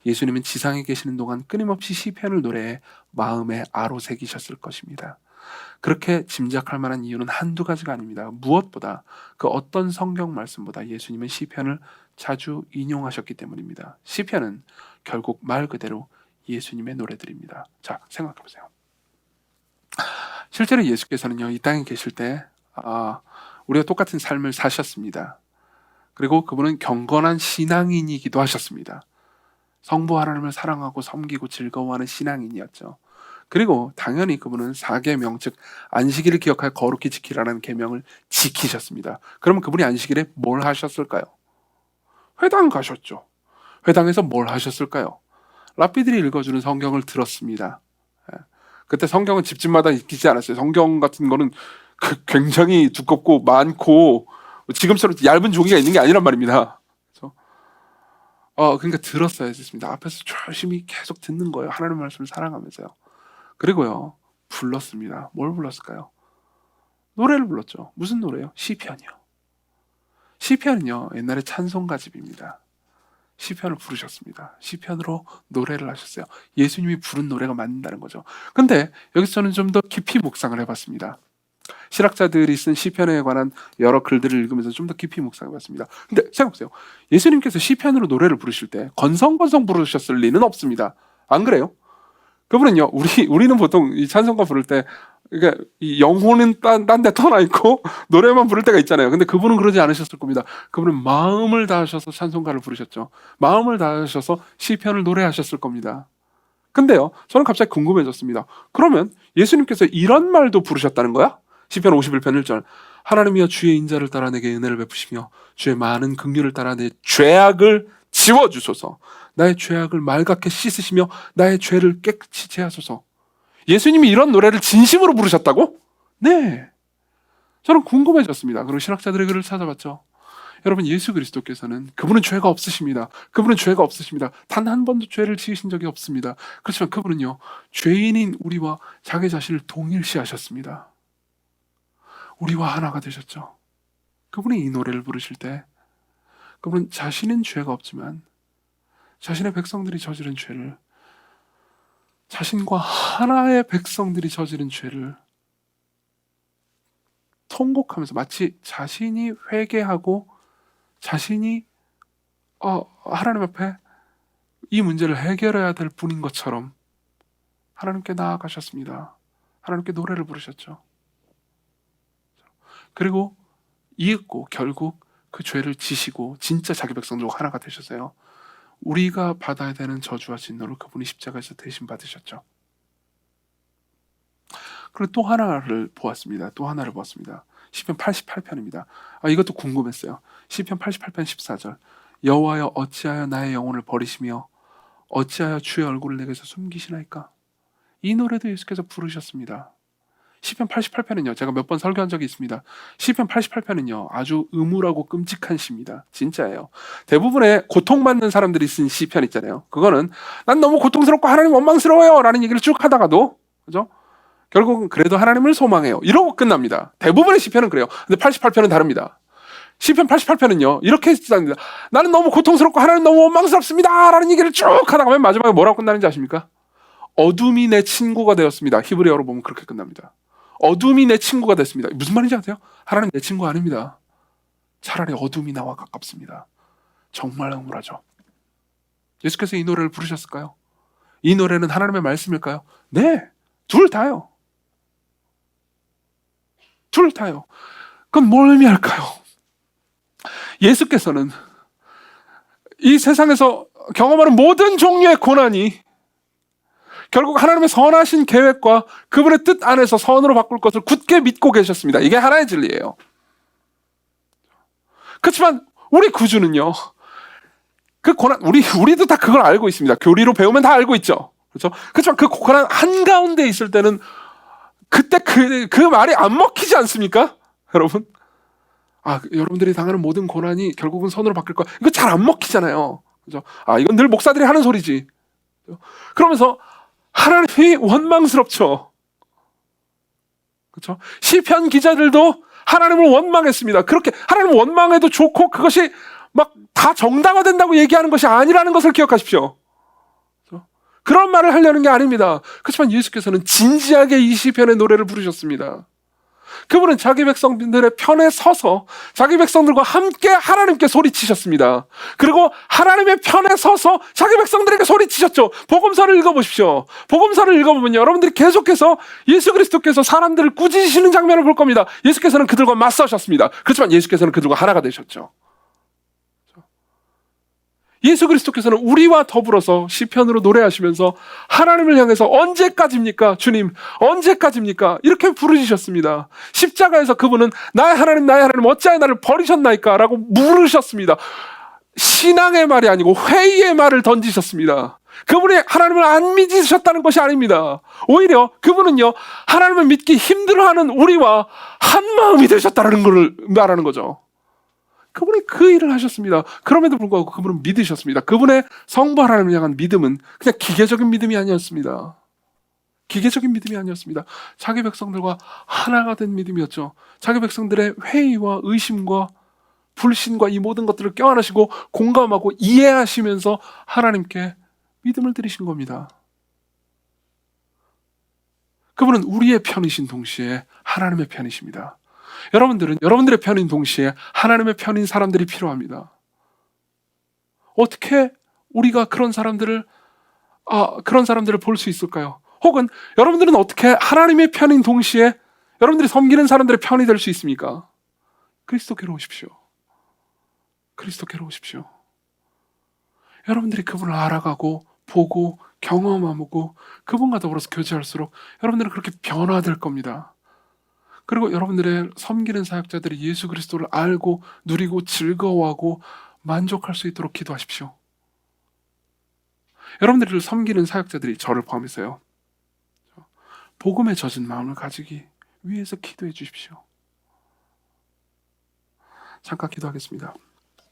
A: 예수님은 지상에 계시는 동안 끊임없이 시편을 노래해 마음에 아로새기셨을 것입니다. 그렇게 짐작할 만한 이유는 한두 가지가 아닙니다. 무엇보다 그 어떤 성경 말씀보다 예수님은 시편을 자주 인용하셨기 때문입니다. 시편은 결국 말 그대로 예수님의 노래들입니다. 자, 생각해 보세요. 실제로 예수께서는요, 이 땅에 계실 때 우리가 똑같은 삶을 사셨습니다. 그리고 그분은 경건한 신앙인이기도 하셨습니다. 성부 하나님을 사랑하고 섬기고 즐거워하는 신앙인이었죠. 그리고 당연히 그분은 4계명, 즉 안식일을 기억하여 거룩히 지키라는 계명을 지키셨습니다. 그러면 그분이 안식일에 뭘 하셨을까요? 회당 가셨죠. 회당에서 뭘 하셨을까요? 랍비들이 읽어주는 성경을 들었습니다. 그때 성경은 집집마다 읽히지 않았어요. 성경 같은 거는 굉장히 두껍고 많고 지금처럼 얇은 종이가 있는 게 아니란 말입니다. 그렇죠? 그러니까 들었어야 했습니다. 앞에서 열심히 계속 듣는 거예요. 하나님의 말씀을 사랑하면서요. 그리고요, 불렀습니다. 뭘 불렀을까요? 노래를 불렀죠. 무슨 노래요? 시편이요. 시편은요, 옛날에 찬송가집입니다. 시편을 부르셨습니다. 시편으로 노래를 하셨어요. 예수님이 부른 노래가 맞는다는 거죠. 근데 여기서 저는 좀 더 깊이 묵상을 해봤습니다. 신학자들이 쓴 시편에 관한 여러 글들을 읽으면서 좀 더 깊이 묵상해봤습니다. 근데 생각해보세요. 예수님께서 시편으로 노래를 부르실 때 건성건성 부르셨을 리는 없습니다. 안 그래요? 그분은요, 우리는 보통 이 찬송가 부를 때 그러니까 이 영혼은 딴 데 터나 있고 노래만 부를 때가 있잖아요. 근데 그분은 그러지 않으셨을 겁니다. 그분은 마음을 다하셔서 찬송가를 부르셨죠. 마음을 다하셔서 시편을 노래하셨을 겁니다. 근데요, 저는 갑자기 궁금해졌습니다. 그러면 예수님께서 이런 말도 부르셨다는 거야? 시편 51편 1절. 하나님이여 주의 인자를 따라 내게 은혜를 베푸시며 주의 많은 긍휼을 따라 내 죄악을 지워주소서. 나의 죄악을 맑게 씻으시며 나의 죄를 깨끗이 제하소서. 예수님이 이런 노래를 진심으로 부르셨다고? 네. 저는 궁금해졌습니다. 그리고 신학자들의 글을 찾아봤죠. 여러분, 예수 그리스도께서는 그분은 죄가 없으십니다. 그분은 죄가 없으십니다. 단 한 번도 죄를 지으신 적이 없습니다. 그렇지만 그분은요, 죄인인 우리와 자기 자신을 동일시하셨습니다. 우리와 하나가 되셨죠. 그분이 이 노래를 부르실 때 그분은 자신은 죄가 없지만 자신의 백성들이 저지른 죄를, 자신과 하나의 백성들이 저지른 죄를 통곡하면서 마치 자신이 회개하고 자신이 하나님 앞에 이 문제를 해결해야 될 분인 것처럼 하나님께 나아가셨습니다. 하나님께 노래를 부르셨죠. 그리고 이윽고 결국 그 죄를 지시고 진짜 자기 백성들과 하나가 되셨어요. 우리가 받아야 되는 저주와 진노를 그분이 십자가에서 대신 받으셨죠. 그리고 또 하나를 보았습니다. 시편 88편입니다. 이것도 궁금했어요. 시편 88편 14절. 여호와여 어찌하여 나의 영혼을 버리시며 어찌하여 주의 얼굴을 내게서 숨기시나이까. 이 노래도 예수께서 부르셨습니다. 시편 88편은요, 제가 몇 번 설교한 적이 있습니다. 시편 88편은요, 아주 음울하고 끔찍한 시입니다. 진짜예요. 대부분의 고통받는 사람들이 쓴 시편 있잖아요. 그거는 난 너무 고통스럽고 하나님 원망스러워요 라는 얘기를 쭉 하다가도, 그죠? 결국은 그래도 하나님을 소망해요, 이러고 끝납니다. 대부분의 시편은 그래요. 근데 88편은 다릅니다. 시편 88편은요, 이렇게 시작합니다. 나는 너무 고통스럽고 하나님 너무 원망스럽습니다 라는 얘기를 쭉 하다가 맨 마지막에 뭐라고 끝나는지 아십니까? 어둠이 내 친구가 되었습니다. 히브리어로 보면 그렇게 끝납니다. 어둠이 내 친구가 됐습니다. 무슨 말인지 아세요? 하나님 내 친구 아닙니다. 차라리 어둠이 나와 가깝습니다. 정말 억울하죠. 예수께서 이 노래를 부르셨을까요? 이 노래는 하나님의 말씀일까요? 네, 둘 다요. 둘 다요. 그건 뭘 의미할까요? 예수께서는 이 세상에서 경험하는 모든 종류의 고난이 결국 하나님의 선하신 계획과 그분의 뜻 안에서 선으로 바꿀 것을 굳게 믿고 계셨습니다. 이게 하나의 진리예요. 그렇지만 우리 구주는요, 그 고난, 우리도 다 그걸 알고 있습니다. 교리로 배우면 다 알고 있죠. 그렇죠? 그렇지만 그 고난 한가운데 있을 때는 그때 그 말이 안 먹히지 않습니까? 여러분? 여러분들이 당하는 모든 고난이 결국은 선으로 바뀔 거야. 이거 잘 안 먹히잖아요. 그죠? 이건 늘 목사들이 하는 소리지. 그러면서 하나님이 원망스럽죠. 그렇죠? 시편 기자들도 하나님을 원망했습니다. 그렇게 하나님을 원망해도 좋고 그것이 막 다 정당화된다고 얘기하는 것이 아니라는 것을 기억하십시오. 그렇죠? 그런 말을 하려는 게 아닙니다. 그렇지만 예수께서는 진지하게 이 시편의 노래를 부르셨습니다. 그분은 자기 백성들의 편에 서서 자기 백성들과 함께 하나님께 소리치셨습니다. 그리고 하나님의 편에 서서 자기 백성들에게 소리치셨죠. 복음서를 읽어보십시오. 복음서를 읽어보면 여러분들이 계속해서 예수 그리스도께서 사람들을 꾸짖으시는 장면을 볼 겁니다. 예수께서는 그들과 맞서셨습니다. 그렇지만 예수께서는 그들과 하나가 되셨죠. 예수 그리스도께서는 우리와 더불어서 시편으로 노래하시면서 하나님을 향해서 언제까지입니까? 주님, 언제까지입니까? 이렇게 부르짖으셨습니다. 십자가에서 그분은 나의 하나님 어찌하여 나를 버리셨나이까? 라고 물으셨습니다. 신앙의 말이 아니고 회의의 말을 던지셨습니다. 그분이 하나님을 안 믿으셨다는 것이 아닙니다. 오히려 그분은요, 하나님을 믿기 힘들어하는 우리와 한 마음이 되셨다는 걸 말하는 거죠. 그분이 그 일을 하셨습니다. 그럼에도 불구하고 그분은 믿으셨습니다. 그분의 성부 하나님을 향한 믿음은 그냥 기계적인 믿음이 아니었습니다. 기계적인 믿음이 아니었습니다. 자기 백성들과 하나가 된 믿음이었죠. 자기 백성들의 회의와 의심과 불신과 이 모든 것들을 껴안으시고 공감하고 이해하시면서 하나님께 믿음을 드리신 겁니다. 그분은 우리의 편이신 동시에 하나님의 편이십니다. 여러분들은 여러분들의 편인 동시에 하나님의 편인 사람들이 필요합니다. 어떻게 우리가 그런 사람들을 볼 수 있을까요? 혹은 여러분들은 어떻게 하나님의 편인 동시에 여러분들이 섬기는 사람들의 편이 될 수 있습니까? 그리스도께로 오십시오. 그리스도께로 오십시오. 여러분들이 그분을 알아가고 보고 경험하고 그분과 더불어서 교제할수록 여러분들은 그렇게 변화될 겁니다. 그리고 여러분들의 섬기는 사역자들이 예수 그리스도를 알고 누리고 즐거워하고 만족할 수 있도록 기도하십시오. 여러분들을 섬기는 사역자들이 저를 포함해서요, 복음에 젖은 마음을 가지기 위해서 기도해 주십시오. 잠깐 기도하겠습니다.